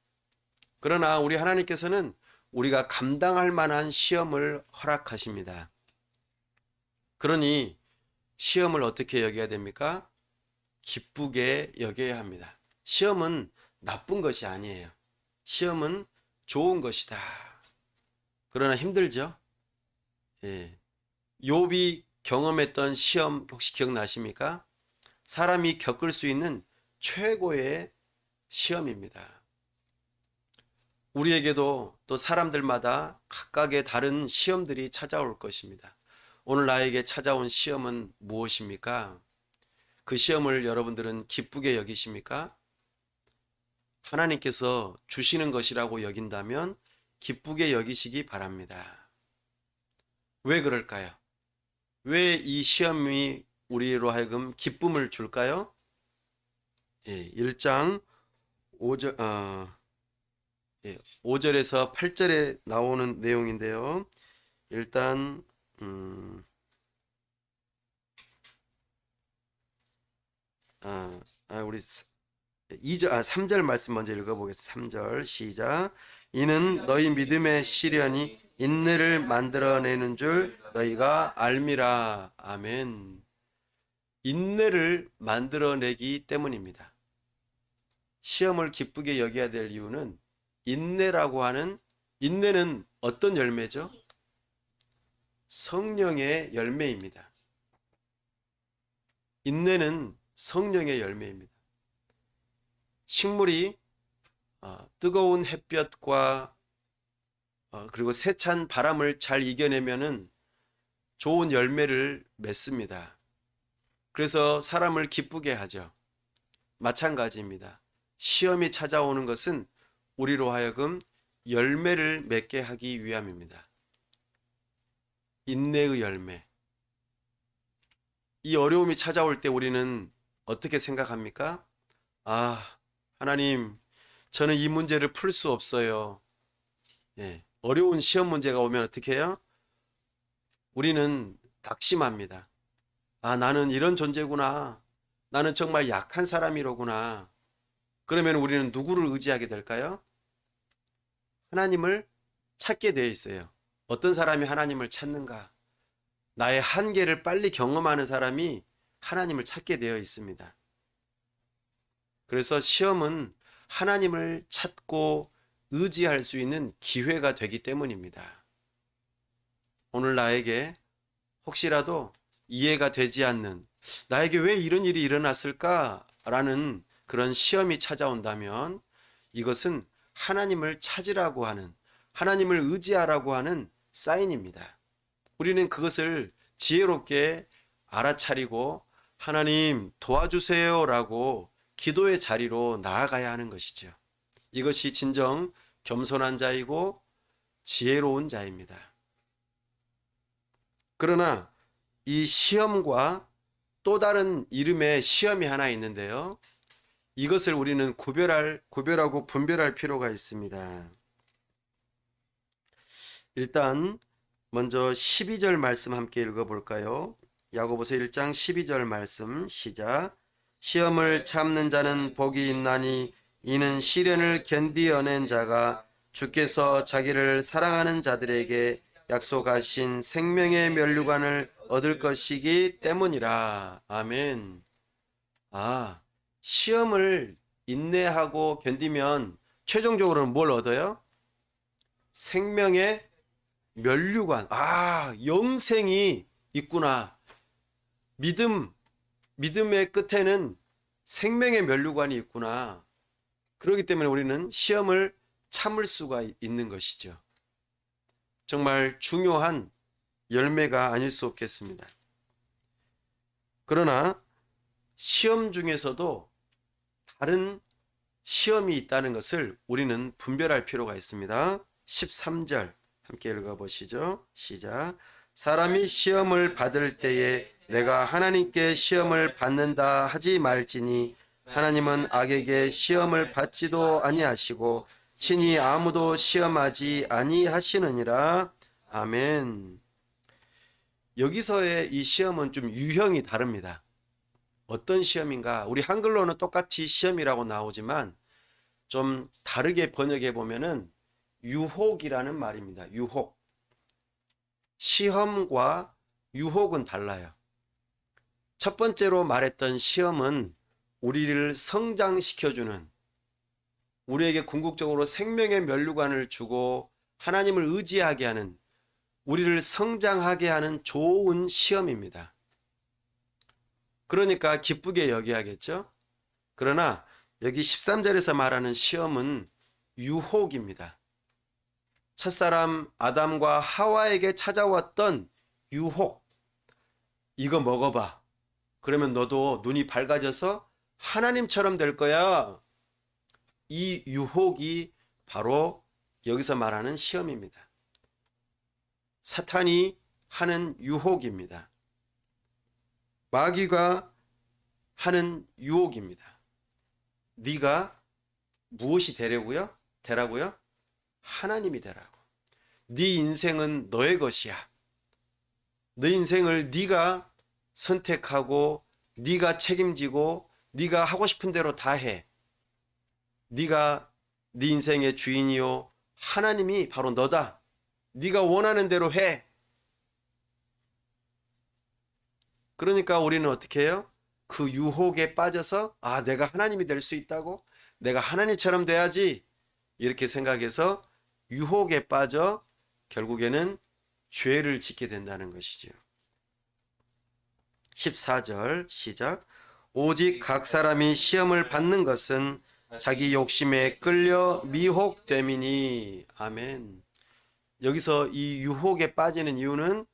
그러나 우리 하나님께서는 우리가 감당할 만한 시험을 허락하십니다. 그러니 시험을 어떻게 여겨야 됩니까? 기쁘게 여겨야 합니다. 시험은 나쁜 것이 아니에요. 시험은 좋은 것이다. 그러나 힘들죠? 예. 욥이 경험했던 시험 혹시 기억나십니까? 사람이 겪을 수 있는 최고의 시험입니다. 우리에게도 또 사람들마다 각각의 다른 시험들이 찾아올 것입니다. 오늘 나에게 찾아온 시험은 무엇입니까? 그 시험을 여러분들은 기쁘게 여기십니까? 하나님께서 주시는 것이라고 여긴다면 기쁘게 여기시기 바랍니다. 왜 그럴까요? 왜 이 시험이 우리로 하여금 기쁨을 줄까요? 예, 1장 5절, 5절에서 8절에 나오는 내용인데요. 일단 우리 3절 말씀 먼저 읽어보겠습니다. 3절 시작. 이는 너희 믿음의 시련이 인내를 만들어내는 줄 너희가 알미라. 아멘. 인내를 만들어내기 때문입니다. 시험을 기쁘게 여겨야 될 이유는 인내라고 하는, 인내는 어떤 열매죠? 성령의 열매입니다. 인내는 성령의 열매입니다. 식물이 뜨거운 햇볕과 그리고 세찬 바람을 잘 이겨내면은 좋은 열매를 맺습니다. 그래서 사람을 기쁘게 하죠. 마찬가지입니다. 시험이 찾아오는 것은 우리로 하여금 열매를 맺게 하기 위함입니다. 인내의 열매. 이 어려움이 찾아올 때 우리는 어떻게 생각합니까? 하나님, 저는 이 문제를 풀 수 없어요. 예, 어려운 시험 문제가 오면 어떻게 해요? 우리는 낙심합니다. 나는 이런 존재구나. 나는 정말 약한 사람이로구나. 그러면 우리는 누구를 의지하게 될까요? 하나님을 찾게 되어 있어요. 어떤 사람이 하나님을 찾는가? 나의 한계를 빨리 경험하는 사람이 하나님을 찾게 되어 있습니다. 그래서 시험은 하나님을 찾고 의지할 수 있는 기회가 되기 때문입니다. 오늘 나에게 혹시라도 이해가 되지 않는, 나에게 왜 이런 일이 일어났을까라는 그런 시험이 찾아온다면 이것은 하나님을 찾으라고 하는, 하나님을 의지하라고 하는 사인입니다. 우리는 그것을 지혜롭게 알아차리고 하나님 도와주세요라고 기도의 자리로 나아가야 하는 것이죠. 이것이 진정 겸손한 자이고 지혜로운 자입니다. 그러나 이 시험과 또 다른 이름의 시험이 하나 있는데요. 이것을 우리는 구별하고 분별할 필요가 있습니다. 일단 먼저 12절 말씀 함께 읽어볼까요? 야고보서 1장 12절 말씀 시작. 시험을 참는 자는 복이 있나니 이는 시련을 견디어낸 자가 주께서 자기를 사랑하는 자들에게 약속하신 생명의 면류관을 얻을 것이기 때문이라. 아멘. 시험을 인내하고 견디면 최종적으로는 뭘 얻어요? 생명의 면류관. 영생이 있구나. 믿음의 끝에는 생명의 면류관이 있구나. 그렇기 때문에 우리는 시험을 참을 수가 있는 것이죠. 정말 중요한 열매가 아닐 수 없겠습니다. 그러나 시험 중에서도 다른 시험이 있다는 것을 우리는 분별할 필요가 있습니다. 13절 함께 읽어보시죠. 시작. 사람이 시험을 받을 때에 내가 하나님께 시험을 받는다 하지 말지니 하나님은 악에게 시험을 받지도 아니하시고 친히 아무도 시험하지 아니하시느니라. 아멘. 여기서의 이 시험은 좀 유형이 다릅니다. 어떤 시험인가? 우리 한글로는 똑같이 시험이라고 나오지만 좀 다르게 번역해 보면은 유혹이라는 말입니다. 유혹. 시험과 유혹은 달라요. 첫 번째로 말했던 시험은 우리를 성장시켜주는, 우리에게 궁극적으로 생명의 면류관을 주고 하나님을 의지하게 하는, 우리를 성장하게 하는 좋은 시험입니다. 그러니까 기쁘게 여겨야겠죠? 그러나 여기 13절에서 말하는 시험은 유혹입니다. 첫사람 아담과 하와에게 찾아왔던 유혹. 이거 먹어봐. 그러면 너도 눈이 밝아져서 하나님처럼 될 거야. 이 유혹이 바로 여기서 말하는 시험입니다. 사탄이 하는 유혹입니다. 마귀가 하는 유혹입니다. 네가 무엇이 되라고요? 하나님이 되라고. 네 인생은 너의 것이야. 너 인생을 네가 선택하고 네가 책임지고 네가 하고 싶은 대로 다 해. 네가 네 인생의 주인이요. 하나님이 바로 너다. 네가 원하는 대로 해. 그러니까 우리는 어떻게 해요? 그 유혹에 빠져서 내가 하나님이 될 수 있다고? 내가 하나님처럼 돼야지. 이렇게 생각해서 유혹에 빠져 결국에는 죄를 짓게 된다는 것이죠. 14절 시작. 오직 각 사람이 시험을 받는 것은 자기 욕심에 끌려 미혹됨이니. 아멘. 여기서 이 유혹에 빠지는 이유는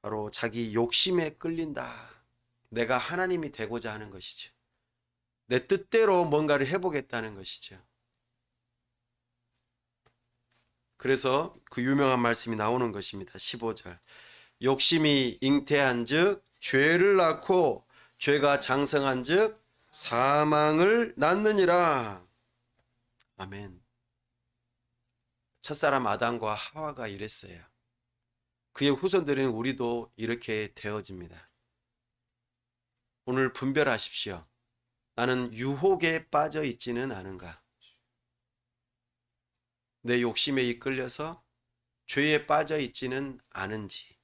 바로 자기 욕심에 끌린다. 내가 하나님이 되고자 하는 것이죠. 내 뜻대로 뭔가를 해보겠다는 것이죠. 그래서 그 유명한 말씀이 나오는 것입니다. 15절. 욕심이 잉태한 즉 죄를 낳고 죄가 장성한 즉 사망을 낳느니라. 아멘. 첫사람 아담과 하와가 이랬어요. 그의 후손들인 우리도 이렇게 되어집니다. 오늘 분별하십시오. 나는 유혹에 빠져 있지는 않은가? 내 욕심에 이끌려서 죄에 빠져 있지는 않은지.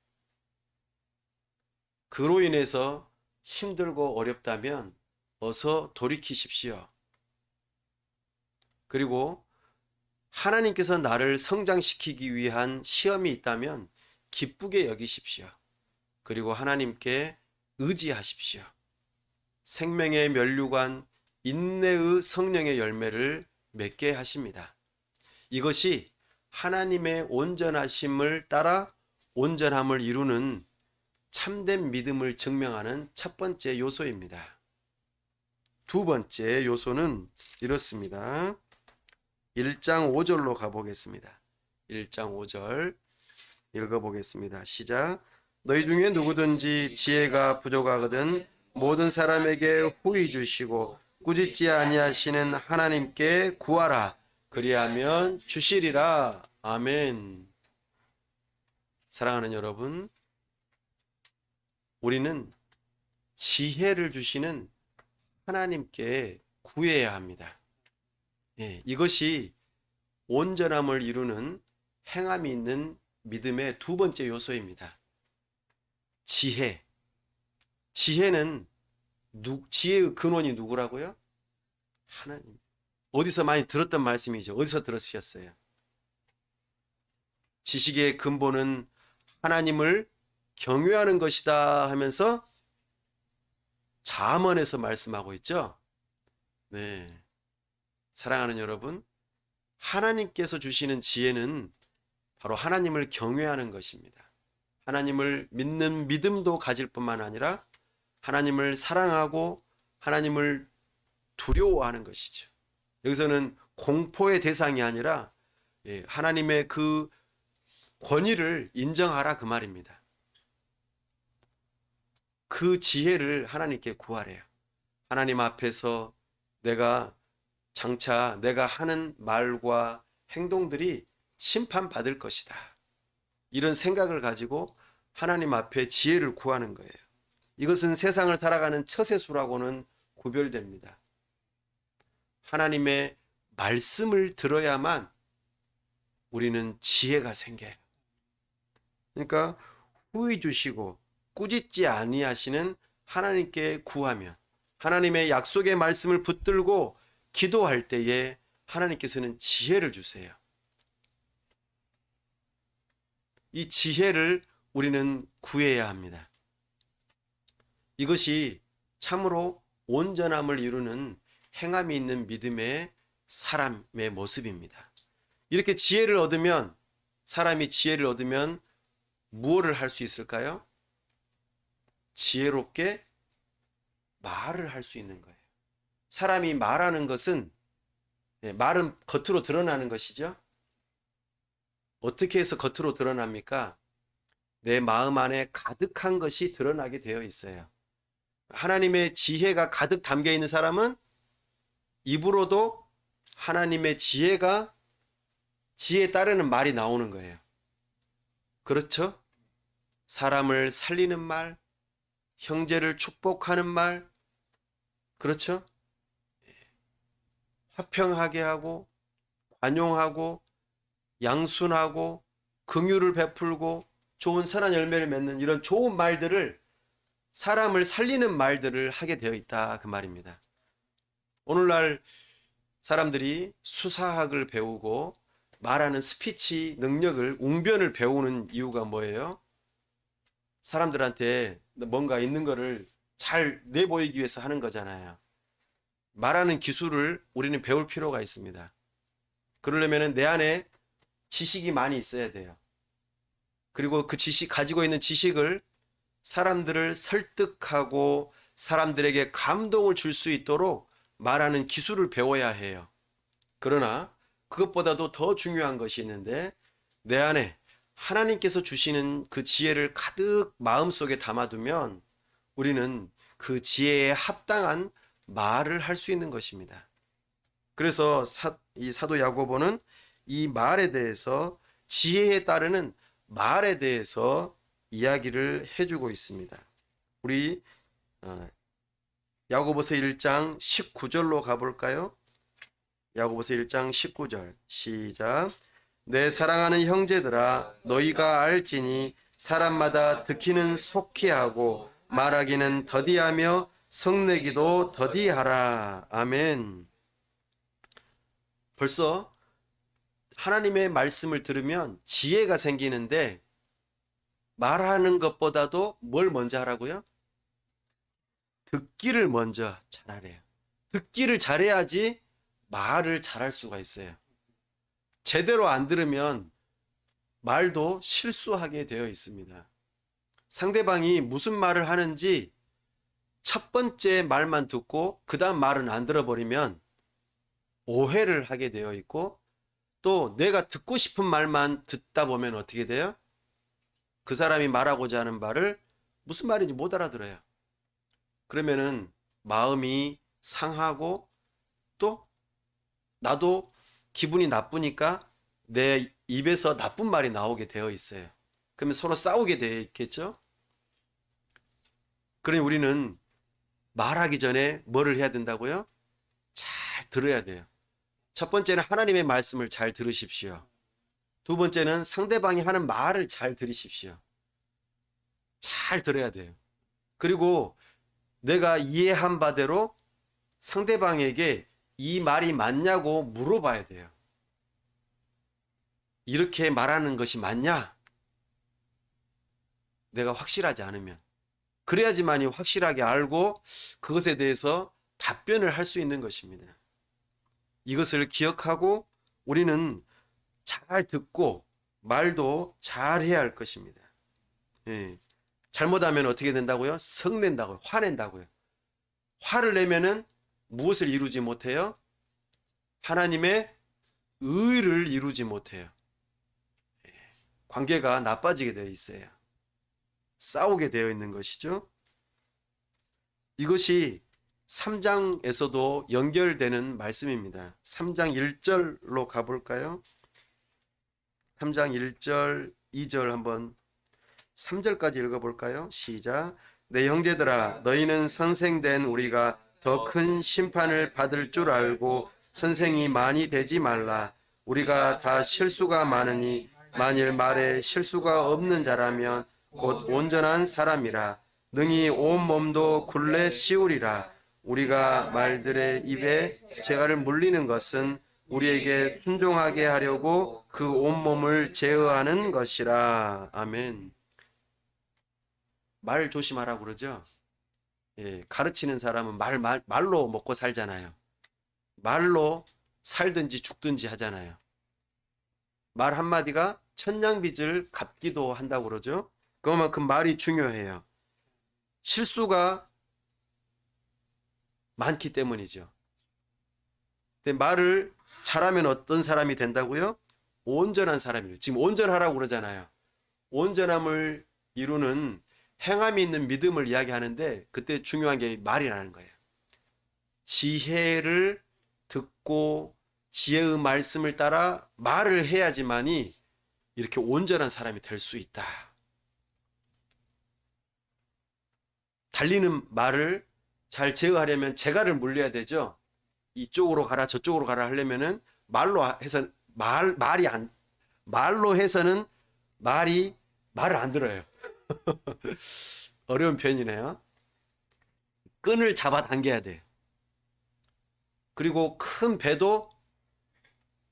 그로 인해서 힘들고 어렵다면 어서 돌이키십시오. 그리고 하나님께서 나를 성장시키기 위한 시험이 있다면 기쁘게 여기십시오. 그리고 하나님께 의지하십시오. 생명의 면류관, 인내의 성령의 열매를 맺게 하십니다. 이것이 하나님의 온전하심을 따라 온전함을 이루는 참된 믿음을 증명하는 첫 번째 요소입니다. 두 번째 요소는 이렇습니다. 1장 5절로 가보겠습니다. 1장 5절 읽어보겠습니다. 시작. 너희 중에 누구든지 지혜가 부족하거든 모든 사람에게 후히 주시고 꾸짖지 아니하시는 하나님께 구하라. 그리하면 주시리라. 아멘. 사랑하는 여러분, 우리는 지혜를 주시는 하나님께 구해야 합니다. 이것이 온전함을 이루는 행함이 있는 믿음의 두 번째 요소입니다. 지혜. 지혜는 지혜의 근원이 누구라고요? 하나님. 어디서 많이 들었던 말씀이죠. 어디서 들으셨어요? 지식의 근본은 하나님을 경외하는 것이다 하면서 잠언에서 말씀하고 있죠. 네. 사랑하는 여러분, 하나님께서 주시는 지혜는 바로 하나님을 경외하는 것입니다. 하나님을 믿는 믿음도 가질 뿐만 아니라 하나님을 사랑하고 하나님을 두려워하는 것이죠. 여기서는 공포의 대상이 아니라 하나님의 그 권위를 인정하라 그 말입니다. 그 지혜를 하나님께 구하래요. 하나님 앞에서 장차 내가 하는 말과 행동들이 심판받을 것이다. 이런 생각을 가지고 하나님 앞에 지혜를 구하는 거예요. 이것은 세상을 살아가는 처세수라고는 구별됩니다. 하나님의 말씀을 들어야만 우리는 지혜가 생겨요. 그러니까 후히 주시고 꾸짖지 아니하시는 하나님께 구하면, 하나님의 약속의 말씀을 붙들고 기도할 때에 하나님께서는 지혜를 주세요. 이 지혜를 우리는 구해야 합니다. 이것이 참으로 온전함을 이루는 행함이 있는 믿음의 사람의 모습입니다. 이렇게 지혜를 얻으면, 사람이 지혜를 얻으면 무엇을 할 수 있을까요? 지혜롭게 말을 할 수 있는 거예요. 사람이 말하는 것은, 말은 겉으로 드러나는 것이죠. 어떻게 해서 겉으로 드러납니까? 내 마음 안에 가득한 것이 드러나게 되어 있어요. 하나님의 지혜가 가득 담겨 있는 사람은 입으로도 하나님의 지혜에 따르는 말이 나오는 거예요. 그렇죠? 사람을 살리는 말, 형제를 축복하는 말, 그렇죠? 화평하게 하고, 관용하고, 양순하고, 긍휼을 베풀고, 좋은 선한 열매를 맺는 이런 좋은 말들을, 사람을 살리는 말들을 하게 되어 있다 그 말입니다. 오늘날 사람들이 수사학을 배우고 말하는 스피치 능력을, 웅변을 배우는 이유가 뭐예요? 사람들한테 뭔가 있는 거를 잘 내보이기 위해서 하는 거잖아요. 말하는 기술을 우리는 배울 필요가 있습니다. 그러려면 내 안에 지식이 많이 있어야 돼요. 그리고 그 가지고 있는 지식을 사람들을 설득하고 사람들에게 감동을 줄 수 있도록 말하는 기술을 배워야 해요. 그러나 그것보다도 더 중요한 것이 있는데, 내 안에 하나님께서 주시는 그 지혜를 가득 마음속에 담아두면 우리는 그 지혜에 합당한 말을 할 수 있는 것입니다. 그래서 이 사도 야고보는 이 말에 대해서, 지혜에 따르는 말에 대해서 이야기를 해주고 있습니다. 우리 야고보서 1장 19절로 가볼까요? 야고보서 1장 19절 시작. 내 사랑하는 형제들아, 너희가 알지니 사람마다 듣기는 속히 하고 말하기는 더디하며 성내기도 더디하라. 아멘. 벌써 하나님의 말씀을 들으면 지혜가 생기는데, 말하는 것보다도 뭘 먼저 하라고요? 듣기를 먼저 잘하래요. 듣기를 잘해야지 말을 잘할 수가 있어요. 제대로 안 들으면 말도 실수하게 되어 있습니다. 상대방이 무슨 말을 하는지 첫 번째 말만 듣고 그 다음 말은 안 들어버리면 오해를 하게 되어 있고, 또 내가 듣고 싶은 말만 듣다 보면 어떻게 돼요? 그 사람이 말하고자 하는 말을 무슨 말인지 못 알아들어요. 그러면은 마음이 상하고, 또 나도 기분이 나쁘니까 내 입에서 나쁜 말이 나오게 되어 있어요. 그러면 서로 싸우게 되어 있겠죠? 그러니 우리는 말하기 전에 뭐를 해야 된다고요? 잘 들어야 돼요. 첫 번째는 하나님의 말씀을 잘 들으십시오. 두 번째는 상대방이 하는 말을 잘 들으십시오. 잘 들어야 돼요. 그리고 내가 이해한 바대로 상대방에게 이 말이 맞냐고 물어봐야 돼요. 이렇게 말하는 것이 맞냐? 내가 확실하지 않으면. 그래야지만이 확실하게 알고 그것에 대해서 답변을 할 수 있는 것입니다. 이것을 기억하고 우리는 잘 듣고 말도 잘 해야 할 것입니다. 예. 잘못하면 어떻게 된다고요? 성낸다고요. 화낸다고요. 화를 내면은 무엇을 이루지 못해요? 하나님의 의를 이루지 못해요. 예. 관계가 나빠지게 되어 있어요. 싸우게 되어 있는 것이죠. 이것이 3장에서도 연결되는 말씀입니다. 3장 1절로 가볼까요? 3장 1절, 2절 한번 3절까지 읽어볼까요? 시작. 내 형제들아 너희는 선생된 우리가 더 큰 심판을 받을 줄 알고 선생이 많이 되지 말라. 우리가 다 실수가 많으니 만일 말에 실수가 없는 자라면 곧 온전한 사람이라. 능히 온 몸도 굴레 씌우리라. 우리가 말들의 입에 재갈을 물리는 것은 우리에게 순종하게 하려고 그 온몸을 제어하는 것이라. 아멘. 말 조심하라고 그러죠. 예, 가르치는 사람은 말로 먹고 살잖아요. 말로 살든지 죽든지 하잖아요. 말 한마디가 천냥빚을 갚기도 한다고 그러죠. 그만큼 말이 중요해요. 실수가 많기 때문이죠. 근데 말을 잘하면 어떤 사람이 된다고요? 온전한 사람이에요. 지금 온전하라고 그러잖아요. 온전함을 이루는 행함이 있는 믿음을 이야기하는데 그때 중요한 게 말이라는 거예요. 지혜를 듣고 지혜의 말씀을 따라 말을 해야지만이 이렇게 온전한 사람이 될 수 있다. 달리는 말을 잘 제어하려면 재갈을 물려야 되죠. 이쪽으로 가라 저쪽으로 가라 하려면은 말로 해서 말로 해서는 말을 안 들어요. 어려운 표현이네요. 끈을 잡아 당겨야 돼. 그리고 큰 배도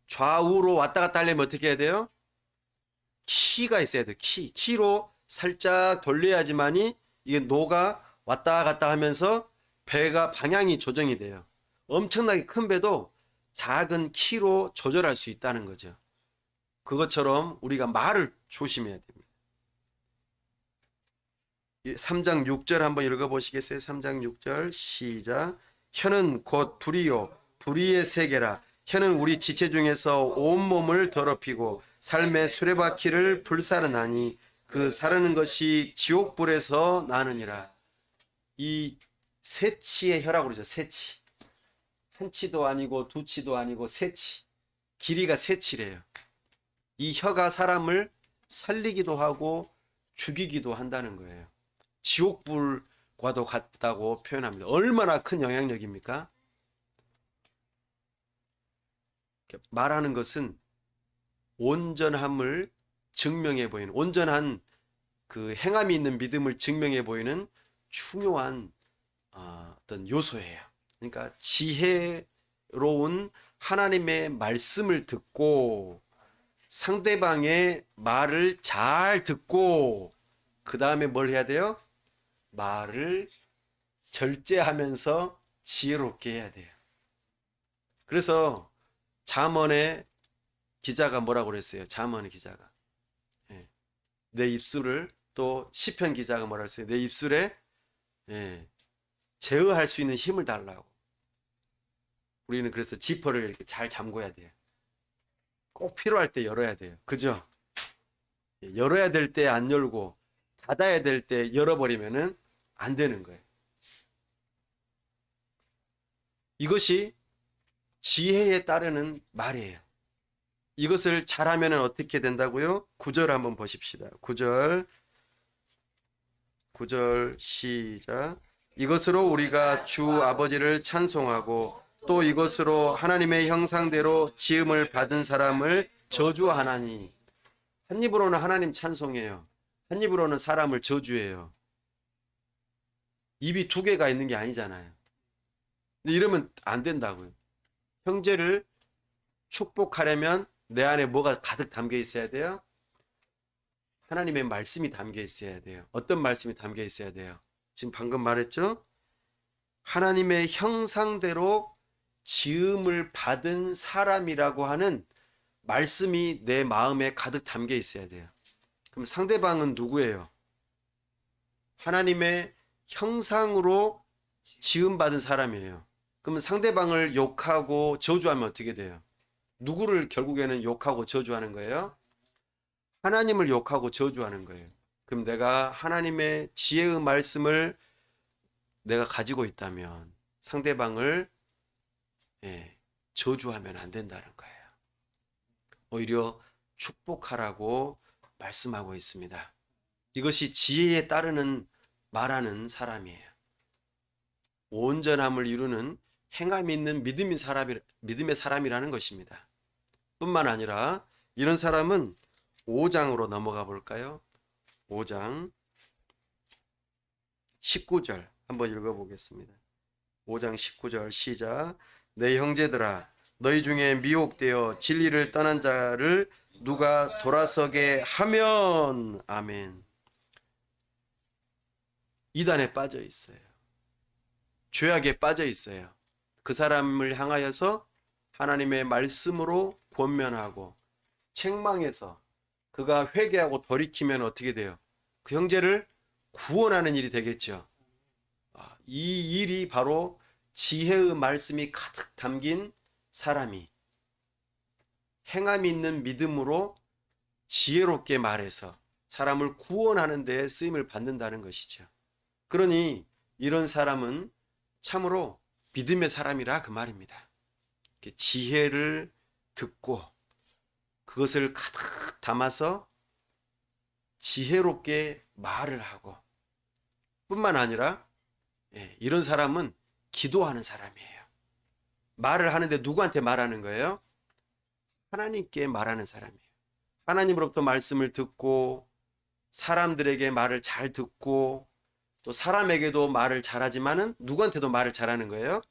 좌우로 왔다 갔다 하려면 어떻게 해야 돼요? 키가 있어야 돼요. 키로 살짝 돌려야지만이 이게 노가 왔다 갔다 하면서 배가 방향이 조정이 돼요. 엄청나게 큰 배도 작은 키로 조절할 수 있다는 거죠. 그것처럼 우리가 말을 조심해야 됩니다. 3장 6절 한번 읽어보시겠어요? 3장 6절 시작. 혀는 곧 불이요 불의의 세계라. 혀는 우리 지체 중에서 온몸을 더럽히고 삶의 수레바퀴를 불사르나니 그 사르는 것이 지옥불에서 나느니라. 이 세치의 혀라고 그러죠. 세치. 한 치도 아니고 두 치도 아니고 세치. 길이가 세치래요. 이 혀가 사람을 살리기도 하고 죽이기도 한다는 거예요. 지옥불과도 같다고 표현합니다. 얼마나 큰 영향력입니까? 말하는 것은 온전함을 증명해 보이는, 온전한 그 행함이 있는 믿음을 증명해 보이는 중요한 어떤 요소예요. 그러니까 지혜로운 하나님의 말씀을 듣고 상대방의 말을 잘 듣고 그 다음에 뭘 해야 돼요? 말을 절제하면서 지혜롭게 해야 돼요. 그래서 잠언의 기자가 뭐라고 그랬어요? 잠언의 기자가 내 입술을, 또 시편 기자가 뭐라고 했어요? 내 입술에 제어할 수 있는 힘을 달라고. 우리는 그래서 지퍼를 이렇게 잘 잠궈야 돼요. 꼭 필요할 때 열어야 돼요. 그죠? 열어야 될 때 안 열고 닫아야 될 때 열어버리면은 안 되는 거예요. 이것이 지혜에 따르는 말이에요. 이것을 잘하면 어떻게 된다고요? 9절 한번 보십시다. 9절 시작. 이것으로 우리가 주 아버지를 찬송하고 또 이것으로 하나님의 형상대로 지음을 받은 사람을 저주하나니. 한 입으로는 하나님 찬송해요. 한 입으로는 사람을 저주해요. 입이 두 개가 있는 게 아니잖아요. 근데 이러면 안 된다고요. 형제를 축복하려면 내 안에 뭐가 가득 담겨 있어야 돼요? 하나님의 말씀이 담겨 있어야 돼요. 어떤 말씀이 담겨 있어야 돼요? 지금 방금 말했죠? 하나님의 형상대로 지음을 받은 사람이라고 하는 말씀이 내 마음에 가득 담겨 있어야 돼요. 그럼 상대방은 누구예요? 하나님의 형상으로 지음받은 사람이에요. 그러면 상대방을 욕하고 저주하면 어떻게 돼요? 누구를 결국에는 욕하고 저주하는 거예요? 하나님을 욕하고 저주하는 거예요. 그럼 내가 하나님의 지혜의 말씀을 내가 가지고 있다면 상대방을 저주하면 안 된다는 거예요. 오히려 축복하라고 말씀하고 있습니다. 이것이 지혜에 따르는 말하는 사람이에요. 온전함을 이루는 행함이 있는 믿음의 사람이라는 것입니다. 뿐만 아니라 이런 사람은 5장으로 넘어가 볼까요? 5장 19절 한번 읽어보겠습니다. 5장 19절 시작. 내 형제들아 너희 중에 미혹되어 진리를 떠난 자를 누가 돌아서게 하면 아멘. 이단에 빠져 있어요. 죄악에 빠져 있어요. 그 사람을 향하여서 하나님의 말씀으로 권면하고 책망해서 그가 회개하고 돌이키면 어떻게 돼요? 그 형제를 구원하는 일이 되겠죠. 이 일이 바로 지혜의 말씀이 가득 담긴 사람이 행함이 있는 믿음으로 지혜롭게 말해서 사람을 구원하는 데에 쓰임을 받는다는 것이죠. 그러니 이런 사람은 참으로 믿음의 사람이라 그 말입니다. 지혜를 듣고 그것을 가득 담아서 지혜롭게 말을 하고 뿐만 아니라 이런 사람은 기도하는 사람이에요. 말을 하는데 누구한테 말하는 거예요? 하나님께 말하는 사람이에요. 하나님으로부터 말씀을 듣고 사람들에게 말을 잘 듣고 또 사람에게도 말을 잘하지만은 누구한테도 말을 잘하는 거예요?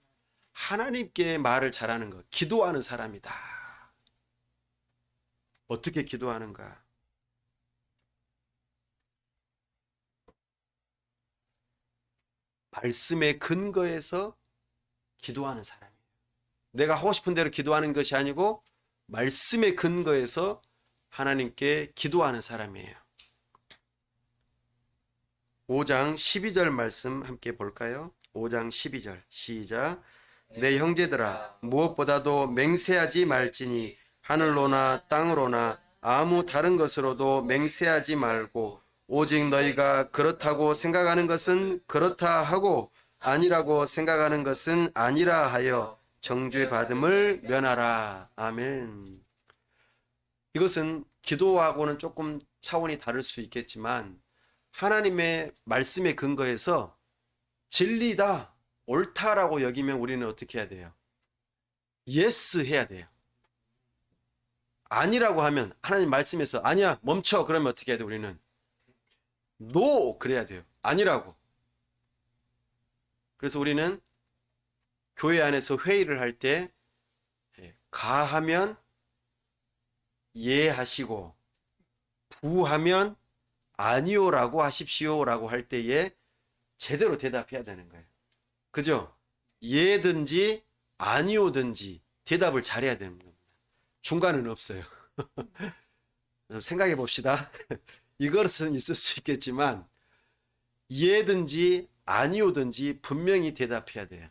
하나님께 말을 잘하는 것. 기도하는 사람이다. 어떻게 기도하는가? 말씀의 근거에서 기도하는 사람이에요. 내가 하고 싶은 대로 기도하는 것이 아니고 말씀의 근거에서 하나님께 기도하는 사람이에요. 5장 12절 말씀 함께 볼까요? 5장 12절 시작. 내 형제들아 무엇보다도 맹세하지 말지니 하늘로나 땅으로나 아무 다른 것으로도 맹세하지 말고 오직 너희가 그렇다고 생각하는 것은 그렇다 하고 아니라고 생각하는 것은 아니라 하여 정죄 받음을 면하라. 아멘. 이것은 기도하고는 조금 차원이 다를 수 있겠지만 하나님의 말씀에 근거해서 진리다, 옳다라고 여기면 우리는 어떻게 해야 돼요? 예스 해야 돼요. 아니라고 하면 하나님 말씀에서 아니야 멈춰 그러면 어떻게 해야 돼요? 우리는 노 그래야 돼요. 아니라고. 그래서 우리는 교회 안에서 회의를 할 때 가하면 예 하시고 부하면 아니요라고 하십시오라고 할 때에 제대로 대답해야 되는 거예요. 그죠? 예든지 아니오든지 대답을 잘해야 되는 겁니다. 중간은 없어요. 생각해 봅시다. 이것은 있을 수 있겠지만 예든지 아니오든지 분명히 대답해야 돼요.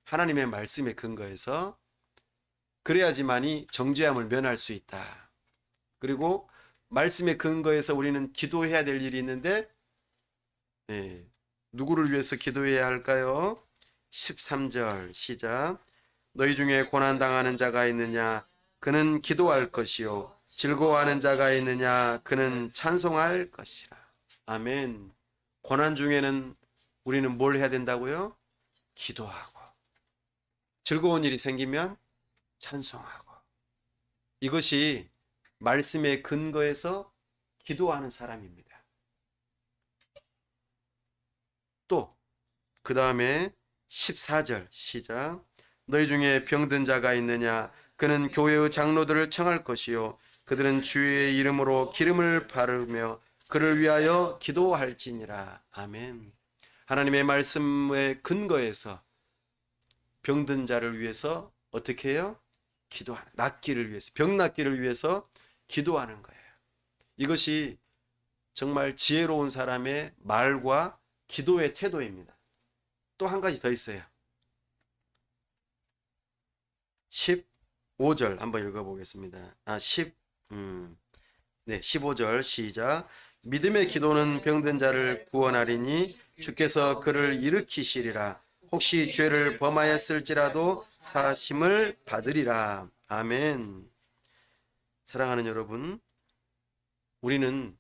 하나님의 말씀에 근거해서 그래야지만이 정죄함을 면할 수 있다. 그리고 말씀에 근거해서 우리는 기도해야 될 일이 있는데 누구를 위해서 기도해야 할까요? 13절 시작. 너희 중에 고난당하는 자가 있느냐? 그는 기도할 것이요. 즐거워하는 자가 있느냐? 그는 찬송할 것이라. 아멘. 고난 중에는 우리는 뭘 해야 된다고요? 기도하고. 즐거운 일이 생기면 찬송하고. 이것이 말씀의 근거에서 기도하는 사람입니다. 또 그 다음에 14절 시작. 너희 중에 병든 자가 있느냐? 그는 교회의 장로들을 청할 것이요 그들은 주의 이름으로 기름을 바르며 그를 위하여 기도할지니라. 아멘. 하나님의 말씀의 근거에서 병든 자를 위해서 어떻게 해요? 낫기를 위해서, 병 낫기를 위해서 기도하는 거예요. 이것이 정말 지혜로운 사람의 말과 기도의 태도입니다. 또 한 가지 더 있어요. 15절 한번 읽어보겠습니다. 15절 시작. 믿음의 기도는 병든 자를 구원하리니 주께서 그를 일으키시리라. 혹시 죄를 범하였을지라도 사심을 받으리라. 아멘. 사랑하는 여러분, 우리는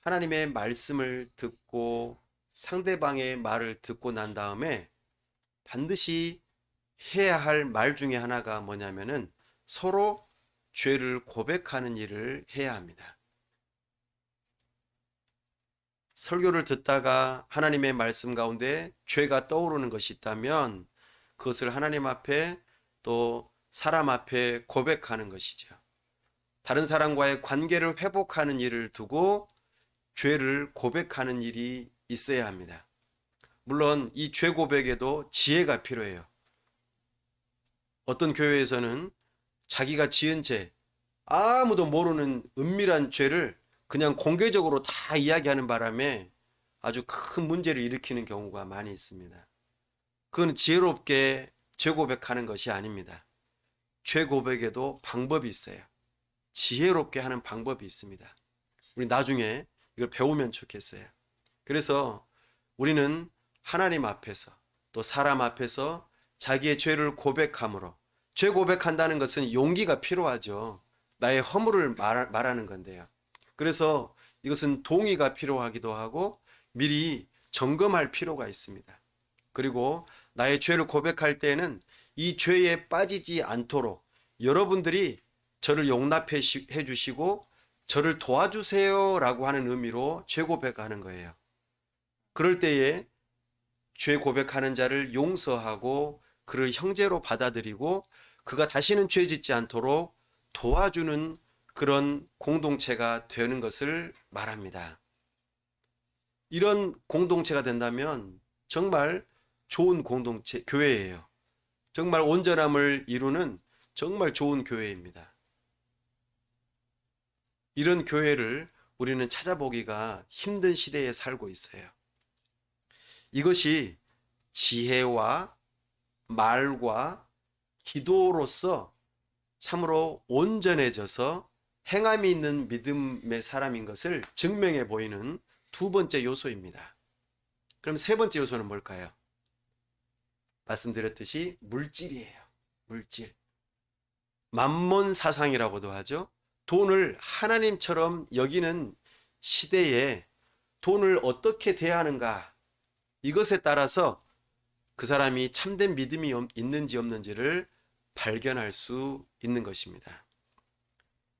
하나님의 말씀을 듣고 상대방의 말을 듣고 난 다음에 반드시 해야 할 말 중에 하나가 뭐냐면은 서로 죄를 고백하는 일을 해야 합니다. 설교를 듣다가 하나님의 말씀 가운데 죄가 떠오르는 것이 있다면 그것을 하나님 앞에 또 사람 앞에 고백하는 것이죠. 다른 사람과의 관계를 회복하는 일을 두고 죄를 고백하는 일이 있어야 합니다. 물론 이 죄 고백에도 지혜가 필요해요. 어떤 교회에서는 자기가 지은 죄, 아무도 모르는 은밀한 죄를 그냥 공개적으로 다 이야기하는 바람에 아주 큰 문제를 일으키는 경우가 많이 있습니다. 그건 지혜롭게 죄 고백하는 것이 아닙니다. 죄 고백에도 방법이 있어요. 지혜롭게 하는 방법이 있습니다. 우리 나중에 이걸 배우면 좋겠어요. 그래서 우리는 하나님 앞에서 또 사람 앞에서 자기의 죄를 고백함으로, 죄 고백한다는 것은 용기가 필요하죠. 나의 허물을 말하는 건데요. 그래서 이것은 동의가 필요하기도 하고 미리 점검할 필요가 있습니다. 그리고 나의 죄를 고백할 때는 이 죄에 빠지지 않도록 여러분들이 저를 용납해 주시고 저를 도와주세요 라고 하는 의미로 죄 고백하는 거예요. 그럴 때에 죄 고백하는 자를 용서하고 그를 형제로 받아들이고 그가 다시는 죄 짓지 않도록 도와주는 그런 공동체가 되는 것을 말합니다. 이런 공동체가 된다면 정말 좋은 공동체, 교회예요. 정말 온전함을 이루는 정말 좋은 교회입니다. 이런 교회를 우리는 찾아보기가 힘든 시대에 살고 있어요. 이것이 지혜와 말과 기도로서 참으로 온전해져서 행함이 있는 믿음의 사람인 것을 증명해 보이는 두 번째 요소입니다. 그럼 세 번째 요소는 뭘까요? 말씀드렸듯이 물질이에요. 물질. 만몬 사상이라고도 하죠. 돈을 하나님처럼 여기는 시대에 돈을 어떻게 대하는가, 이것에 따라서 그 사람이 참된 믿음이 있는지 없는지를 발견할 수 있는 것입니다.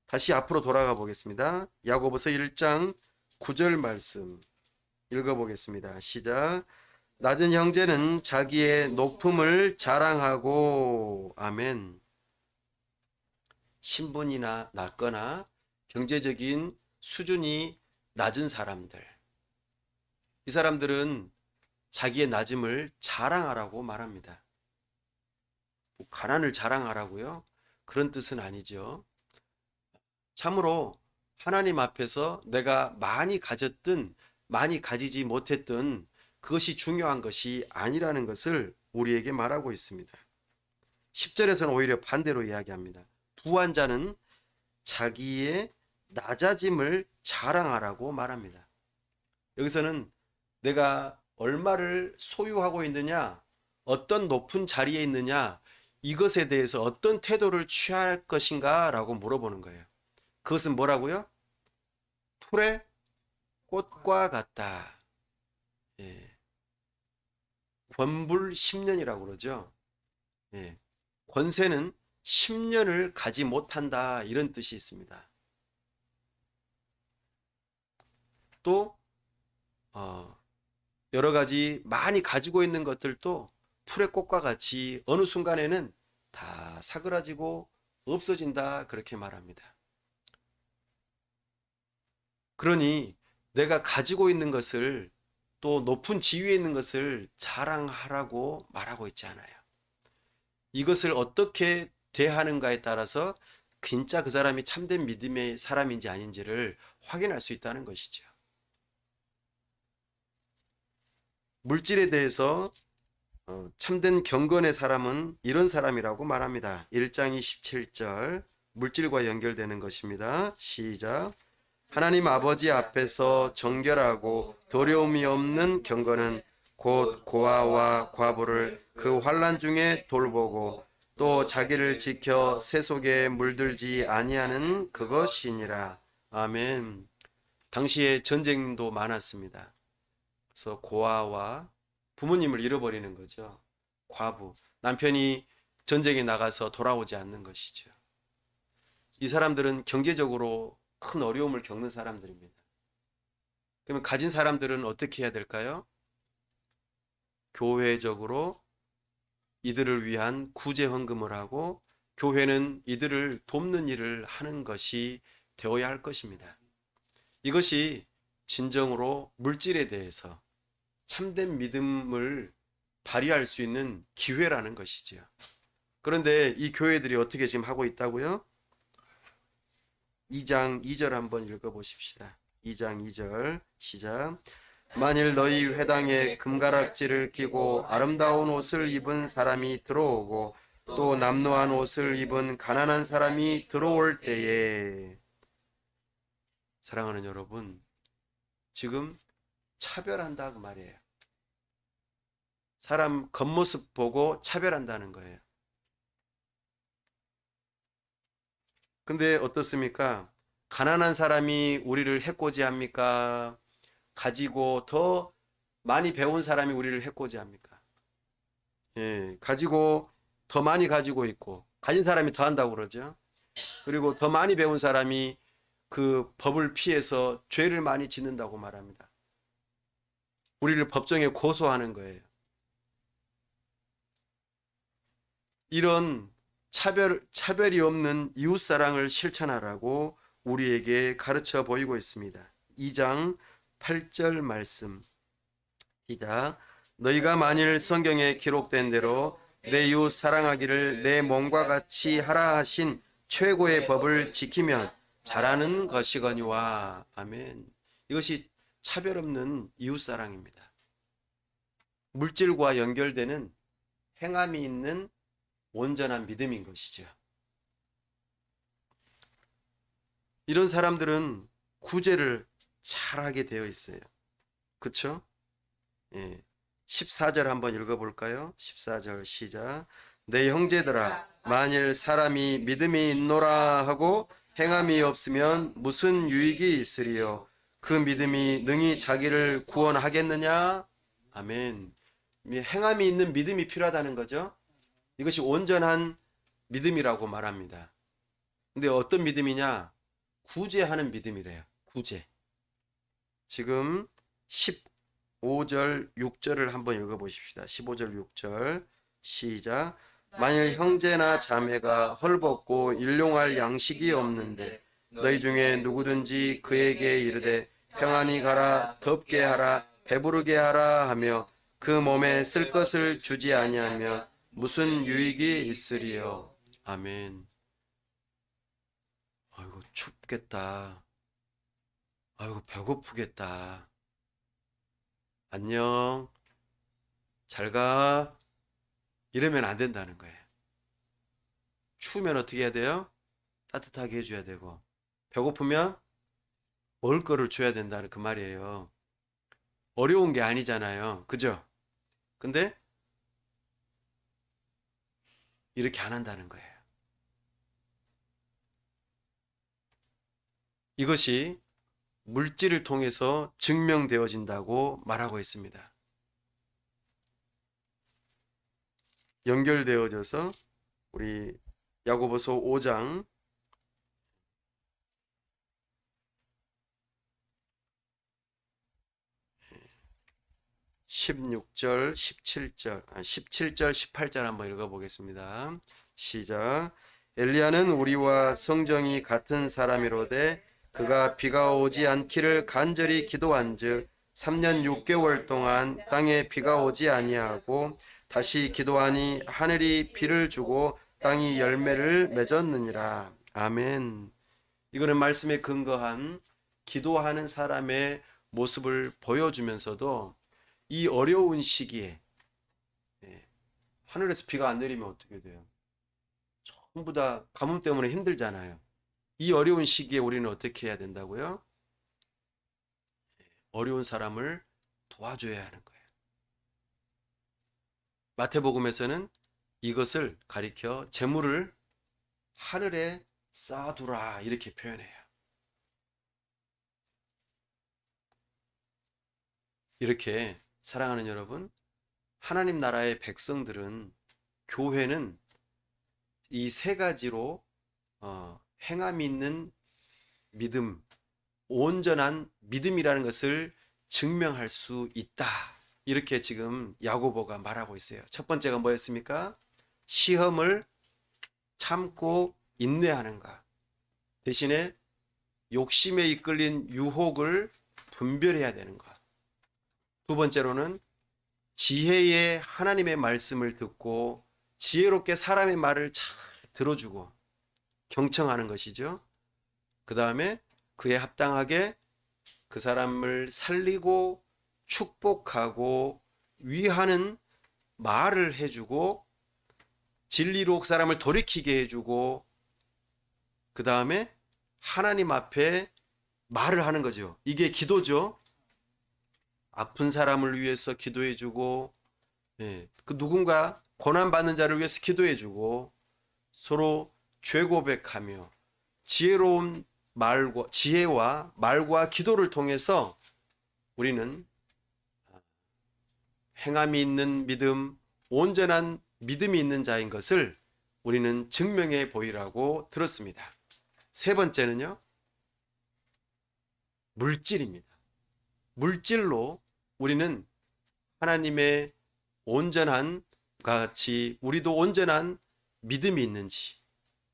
다시 앞으로 돌아가 보겠습니다. 야고보서 1장 9절 말씀 읽어보겠습니다. 시작. 낮은 형제는 자기의 높음을 자랑하고, 아멘. 신분이나 낮거나 경제적인 수준이 낮은 사람들, 이 사람들은 자기의 낮음을 자랑하라고 말합니다. 뭐 가난을 자랑하라고요? 그런 뜻은 아니죠. 참으로 하나님 앞에서 내가 많이 가졌든 많이 가지지 못했든 그것이 중요한 것이 아니라는 것을 우리에게 말하고 있습니다. 10절에서는 오히려 반대로 이야기합니다. 부한 자는 자기의 낮아짐을 자랑하라고 말합니다. 여기서는 내가 얼마를 소유하고 있느냐, 어떤 높은 자리에 있느냐, 이것에 대해서 어떤 태도를 취할 것인가 라고 물어보는 거예요. 그것은 뭐라고요? 풀의 꽃과 같다. 예. 권불 10년이라고 그러죠. 예. 권세는 10년을 가지 못한다, 이런 뜻이 있습니다. 또 여러 가지 많이 가지고 있는 것들도 풀의 꽃과 같이 어느 순간에는 다 사그라지고 없어진다 그렇게 말합니다. 그러니 내가 가지고 있는 것을 또 높은 지위에 있는 것을 자랑하라고 말하고 있지 않아요. 이것을 어떻게 대하는가에 따라서 진짜 그 사람이 참된 믿음의 사람인지 아닌지를 확인할 수 있다는 것이죠. 물질에 대해서 참된 경건의 사람은 이런 사람이라고 말합니다. 1장 27절 물질과 연결되는 것입니다. 시작. 하나님 아버지 앞에서 정결하고 더러움이 없는 경건은 곧 고아와 과부를 그 환난 중에 돌보고 또 자기를 지켜 세속에 물들지 아니하는 그것이니라. 아멘. 당시에 전쟁도 많았습니다. 그래서 고아와 부모님을 잃어버리는 거죠. 과부, 남편이 전쟁에 나가서 돌아오지 않는 것이죠. 이 사람들은 경제적으로 큰 어려움을 겪는 사람들입니다. 그러면 가진 사람들은 어떻게 해야 될까요? 교회적으로 이들을 위한 구제 헌금을 하고 교회는 이들을 돕는 일을 하는 것이 되어야 할 것입니다. 이것이 진정으로 물질에 대해서 참된 믿음을 발휘할 수 있는 기회라는 것이지요. 그런데 이 교회들이 어떻게 지금 하고 있다고요? 2장 2절 한번 읽어보십시다. 2장 2절 시작. 만일 너희 회당에 금가락지를 끼고 아름다운 옷을 입은 사람이 들어오고 또 남루한 옷을 입은 가난한 사람이 들어올 때에, 사랑하는 여러분, 지금 차별한다 그 말이에요. 사람 겉모습 보고 차별한다는 거예요. 근데 어떻습니까? 가난한 사람이 우리를 해코지합니까? 가지고 더 많이 배운 사람이 우리를 해코지합니까? 예, 가지고 더 많이 가지고 있고 가진 사람이 더 한다고 그러죠. 그리고 더 많이 배운 사람이 그 법을 피해서 죄를 많이 짓는다고 말합니다. 우리를 법정에 고소하는 거예요. 이런 차별이 없는 이웃사랑을 실천하라고 우리에게 가르쳐 보이고 있습니다. 2장 8절 말씀 시작. 너희가 만일 성경에 기록된 대로 내 이웃 사랑하기를 내 몸과 같이 하라 하신 최고의 법을 지키면 잘하는 것이거니와. 아멘. 이것이 차별 없는 이웃사랑입니다. 물질과 연결되는 행함이 있는 온전한 믿음인 것이죠. 이런 사람들은 구제를 잘하게 되어 있어요. 그렇죠? 예. 14절 한번 읽어볼까요? 14절 시작. 내 형제들아 만일 사람이 믿음이 있노라 하고 행함이 없으면 무슨 유익이 있으리요? 그 믿음이 능히 자기를 구원하겠느냐? 아멘. 행함이 있는 믿음이 필요하다는 거죠. 이것이 온전한 믿음이라고 말합니다. 근데 어떤 믿음이냐? 구제하는 믿음이래요. 구제. 지금 15절 6절을 한번 읽어보십시다. 15절 6절 시작. 만일 형제나 자매가 헐벗고 일용할 양식이 없는데 너희 중에 누구든지 그에게 이르되 평안히 가라, 덥게 하라, 배부르게 하라 하며 그 몸에 쓸 것을 주지 아니하면 무슨 유익이 있으리요? 아멘. 아이고 춥겠다. 아이고 배고프겠다. 안녕. 잘 가. 이러면 안 된다는 거예요. 추우면 어떻게 해야 돼요? 따뜻하게 해줘야 되고, 배고프면 먹을 거를 줘야 된다는 그 말이에요. 어려운 게 아니잖아요. 그죠? 근데 이렇게 안 한다는 거예요. 이것이 물질을 통해서 증명되어진다고 말하고 있습니다. 연결되어져서 우리 야고보서 5장 16절, 17절, 17절, 18절 한번 읽어보겠습니다. 시작. 엘리야는 우리와 성정이 같은 사람이로되 그가 비가 오지 않기를 간절히 기도한즉 3년 6개월 동안 땅에 비가 오지 아니하고 다시 기도하니 하늘이 비를 주고 땅이 열매를 맺었느니라. 아멘. 이거는 말씀에 근거한 기도하는 사람의 모습을 보여주면서도 이 어려운 시기에 하늘에서 비가 안 내리면 어떻게 돼요? 전부 다 가뭄 때문에 힘들잖아요. 이 어려운 시기에 우리는 어떻게 해야 된다고요? 어려운 사람을 도와줘야 하는 거예요. 마태복음에서는 이것을 가리켜 재물을 하늘에 쌓아두라 이렇게 표현해요. 이렇게 사랑하는 여러분, 하나님 나라의 백성들은 교회는 이 세 가지로 행함이 있는 믿음, 온전한 믿음이라는 것을 증명할 수 있다. 이렇게 지금 야고보가 말하고 있어요. 첫 번째가 뭐였습니까? 시험을 참고 인내하는가. 대신에 욕심에 이끌린 유혹을 분별해야 되는 것. 두 번째로는 지혜의 하나님의 말씀을 듣고 지혜롭게 사람의 말을 잘 들어주고 경청하는 것이죠. 그 다음에 그에 합당하게 그 사람을 살리고 축복하고 위하는 말을 해주고 진리로 그 사람을 돌이키게 해주고 그 다음에 하나님 앞에 말을 하는 거죠. 이게 기도죠. 아픈 사람을 위해서 기도해주고 그 누군가 고난받는 자를 위해서 기도해주고 서로 죄 고백하며 지혜로운 말과 지혜와 말과 기도를 통해서 우리는 행함이 있는 믿음, 온전한 믿음이 있는 자인 것을 우리는 증명해 보이라고 들었습니다. 세 번째는요, 물질입니다. 물질로 우리는 하나님의 온전한 같이 우리도 온전한 믿음이 있는지,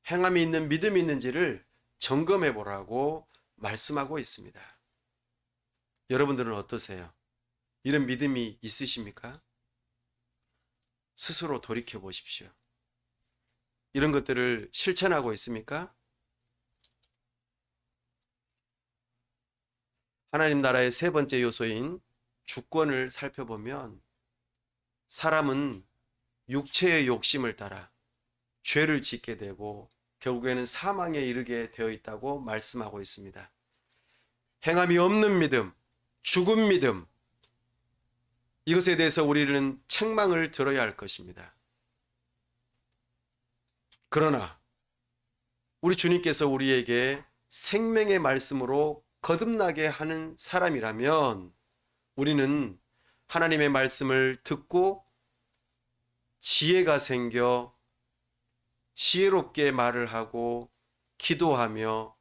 행함이 있는 믿음이 있는지를 점검해 보라고 말씀하고 있습니다. 여러분들은 어떠세요? 이런 믿음이 있으십니까? 스스로 돌이켜 보십시오. 이런 것들을 실천하고 있습니까? 하나님 나라의 세 번째 요소인 주권을 살펴보면 사람은 육체의 욕심을 따라 죄를 짓게 되고 결국에는 사망에 이르게 되어 있다고 말씀하고 있습니다. 행함이 없는 믿음, 죽은 믿음, 이것에 대해서 우리는 책망을 들어야 할 것입니다. 그러나 우리 주님께서 우리에게 생명의 말씀으로 거듭나게 하는 사람이라면 우리는 하나님의 말씀을 듣고 지혜가 생겨 지혜롭게 말을 하고 기도하며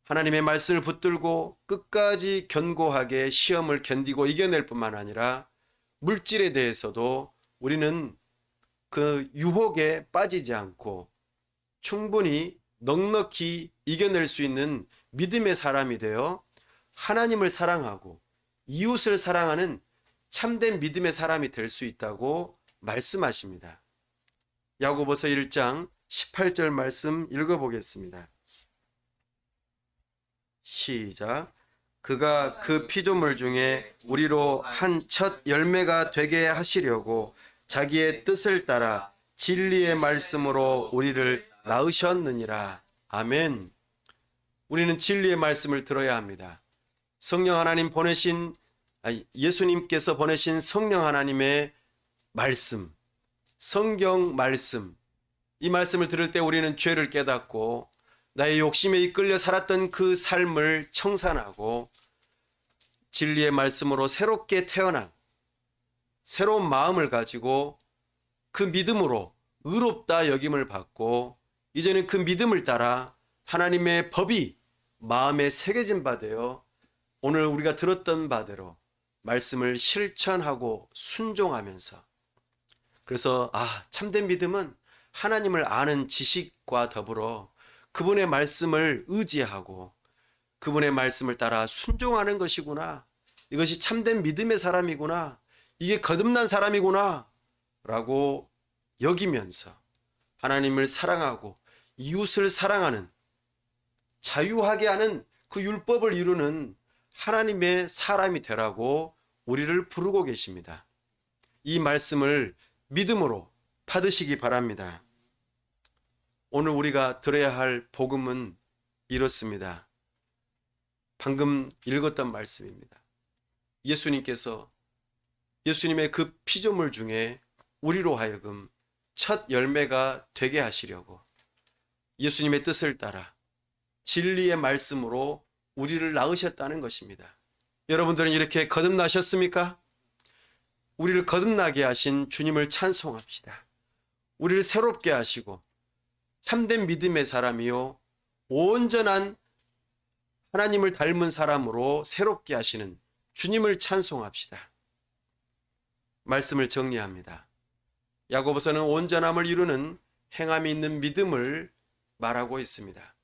하나님의 말씀을 붙들고 끝까지 견고하게 시험을 견디고 이겨낼 뿐만 아니라 물질에 대해서도 우리는 그 유혹에 빠지지 않고 충분히 넉넉히 이겨낼 수 있는 믿음의 사람이 되어 하나님을 사랑하고 이웃을 사랑하는 참된 믿음의 사람이 될 수 있다고 말씀하십니다. 야고보서 1장 18절 말씀 읽어보겠습니다. 시작. 그가 그 피조물 중에 우리로 한 첫 열매가 되게 하시려고 자기의 뜻을 따라 진리의 말씀으로 우리를 낳으셨느니라. 아멘. 우리는 진리의 말씀을 들어야 합니다. 성령 하나님 보내신 예수님께서 보내신 성령 하나님의 말씀, 성경 말씀, 이 말씀을 들을 때 우리는 죄를 깨닫고 나의 욕심에 이끌려 살았던 그 삶을 청산하고 진리의 말씀으로 새롭게 태어난 새로운 마음을 가지고 그 믿음으로 의롭다 여김을 받고 이제는 그 믿음을 따라 하나님의 법이 마음에 새겨진 바 되어 오늘 우리가 들었던 바대로 말씀을 실천하고 순종하면서, 그래서 참된 믿음은 하나님을 아는 지식과 더불어 그분의 말씀을 의지하고 그분의 말씀을 따라 순종하는 것이구나, 이것이 참된 믿음의 사람이구나, 이게 거듭난 사람이구나 라고 여기면서 하나님을 사랑하고 이웃을 사랑하는, 자유하게 하는 그 율법을 이루는 하나님의 사람이 되라고 우리를 부르고 계십니다. 이 말씀을 믿음으로 받으시기 바랍니다. 오늘 우리가 들어야 할 복음은 이렇습니다. 방금 읽었던 말씀입니다. 예수님의 그 피조물 중에 우리로 하여금 첫 열매가 되게 하시려고 예수님의 뜻을 따라 진리의 말씀으로 우리를 낳으셨다는 것입니다. 여러분들은 이렇게 거듭나셨습니까? 우리를 거듭나게 하신 주님을 찬송합시다. 우리를 새롭게 하시고 참된 믿음의 사람이요 온전한 하나님을 닮은 사람으로 새롭게 하시는 주님을 찬송합시다. 말씀을 정리합니다. 야고보서는 온전함을 이루는 행함이 있는 믿음을 말하고 있습니다.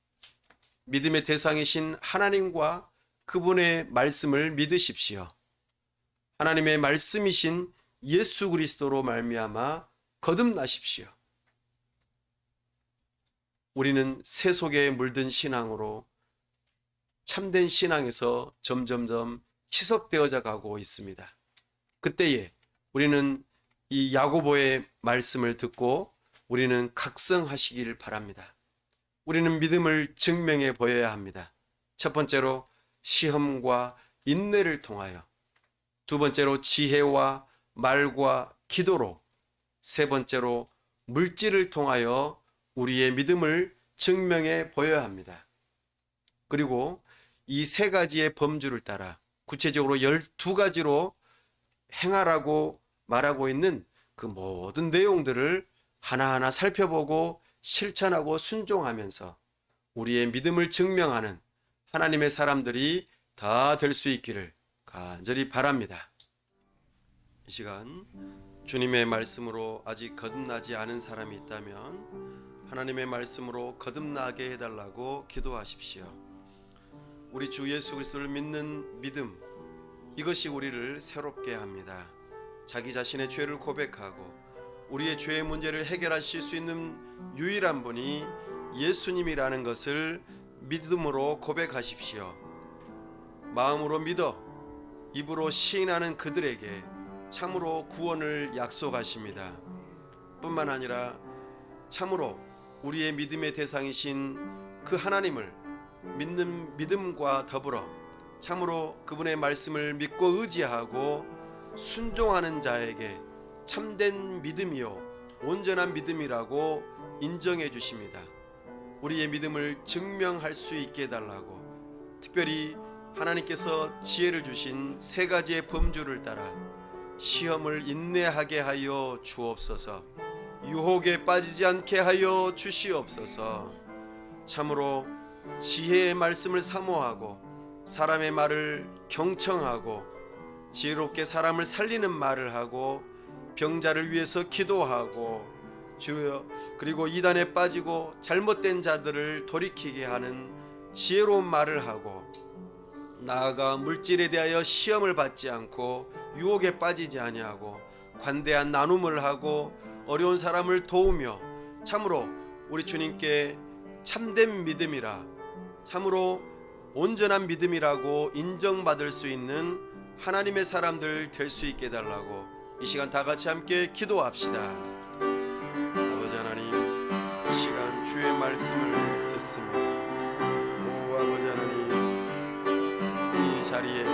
믿음의 대상이신 하나님과 그분의 말씀을 믿으십시오. 하나님의 말씀이신 예수 그리스도로 말미암아 거듭나십시오. 우리는 새 속에 물든 신앙으로 참된 신앙에서 점점점 희석되어져 가고 있습니다. 그때에 우리는 이 야고보의 말씀을 듣고 우리는 각성하시기를 바랍니다. 우리는 믿음을 증명해 보여야 합니다. 첫 번째로 시험과 인내를 통하여, 두 번째로 지혜와 말과 기도로, 세 번째로 물질을 통하여 우리의 믿음을 증명해 보여야 합니다. 그리고 이 세 가지의 범주를 따라 구체적으로 12가지로 행하라고 말하고 있는 그 모든 내용들을 하나하나 살펴보고 실천하고 순종하면서 우리의 믿음을 증명하는 하나님의 사람들이 다 될 수 있기를 간절히 바랍니다. 이 시간 주님의 말씀으로 아직 거듭나지 않은 사람이 있다면 하나님의 말씀으로 거듭나게 해달라고 기도하십시오. 우리 주 예수 그리스도를 믿는 믿음, 이것이 우리를 새롭게 합니다. 자기 자신의 죄를 고백하고 우리의 죄의 문제를 해결하실 수 있는 유일한 분이 예수님이라는 것을 믿음으로 고백하십시오. 마음으로 믿어 입으로 시인하는 그들에게 참으로 구원을 약속하십니다. 뿐만 아니라 참으로 우리의 믿음의 대상이신 그 하나님을 믿는 믿음과 더불어 참으로 그분의 말씀을 믿고 의지하고 순종하는 자에게 참된 믿음이요 온전한 믿음이라고 인정해 주십니다. 우리의 믿음을 증명할 수 있게 해달라고, 특별히 하나님께서 지혜를 주신 세 가지의 범주를 따라 시험을 인내하게 하여 주옵소서, 유혹에 빠지지 않게 하여 주시옵소서. 참으로 지혜의 말씀을 사모하고 사람의 말을 경청하고 지혜롭게 사람을 살리는 말을 하고 병자를 위해서 기도하고 주여, 그리고 이단에 빠지고 잘못된 자들을 돌이키게 하는 지혜로운 말을 하고, 나아가 물질에 대하여 시험을 받지 않고 유혹에 빠지지 아니하고 관대한 나눔을 하고 어려운 사람을 도우며 참으로 우리 주님께 참된 믿음이라, 참으로 온전한 믿음이라고 인정받을 수 있는 하나님의 사람들 될 수 있게 해달라고 이 시간 다 같이 함께 기도합시다. 아버지 하나님, 이 시간 주의 말씀을 듣습니다. 오 아버지 하나님, 이 자리에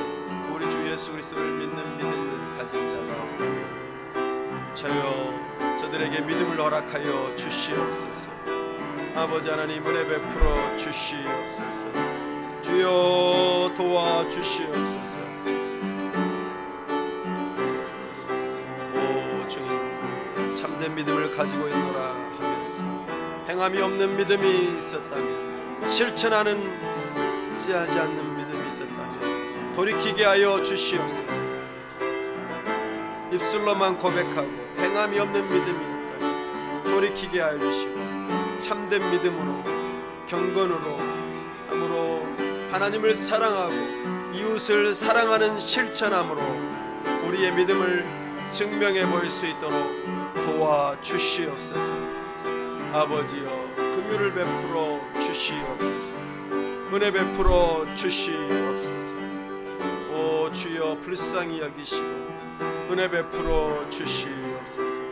우리 주 예수 그리스도를 믿는 믿음을 가진 자가 없다면 저여 저들에게 믿음을 허락하여 주시옵소서. 아버지 하나님, 은혜 베풀어 주시옵소서. 주여 도와 주시옵소서. 오 주님, 참된 믿음을 가지고 있노라 하면서 행함이 없는 믿음이 있었다면, 실천하는 씨하지 않는 믿음이 있었다면 돌이키게 하여 주시옵소서. 입술로만 고백하고 행함이 없는 믿음이었다면 돌이키게 하여 주시고 참된 믿음으로 경건으로 함으로 하나님을 사랑하고 이웃을 사랑하는 실천함으로 우리의 믿음을 증명해 볼 수 있도록 도와주시옵소서. 아버지여 긍휼을 베풀어 주시옵소서. 은혜 베풀어 주시옵소서. 오 주여 불쌍히 여기시고 은혜 베풀어 주시옵소서.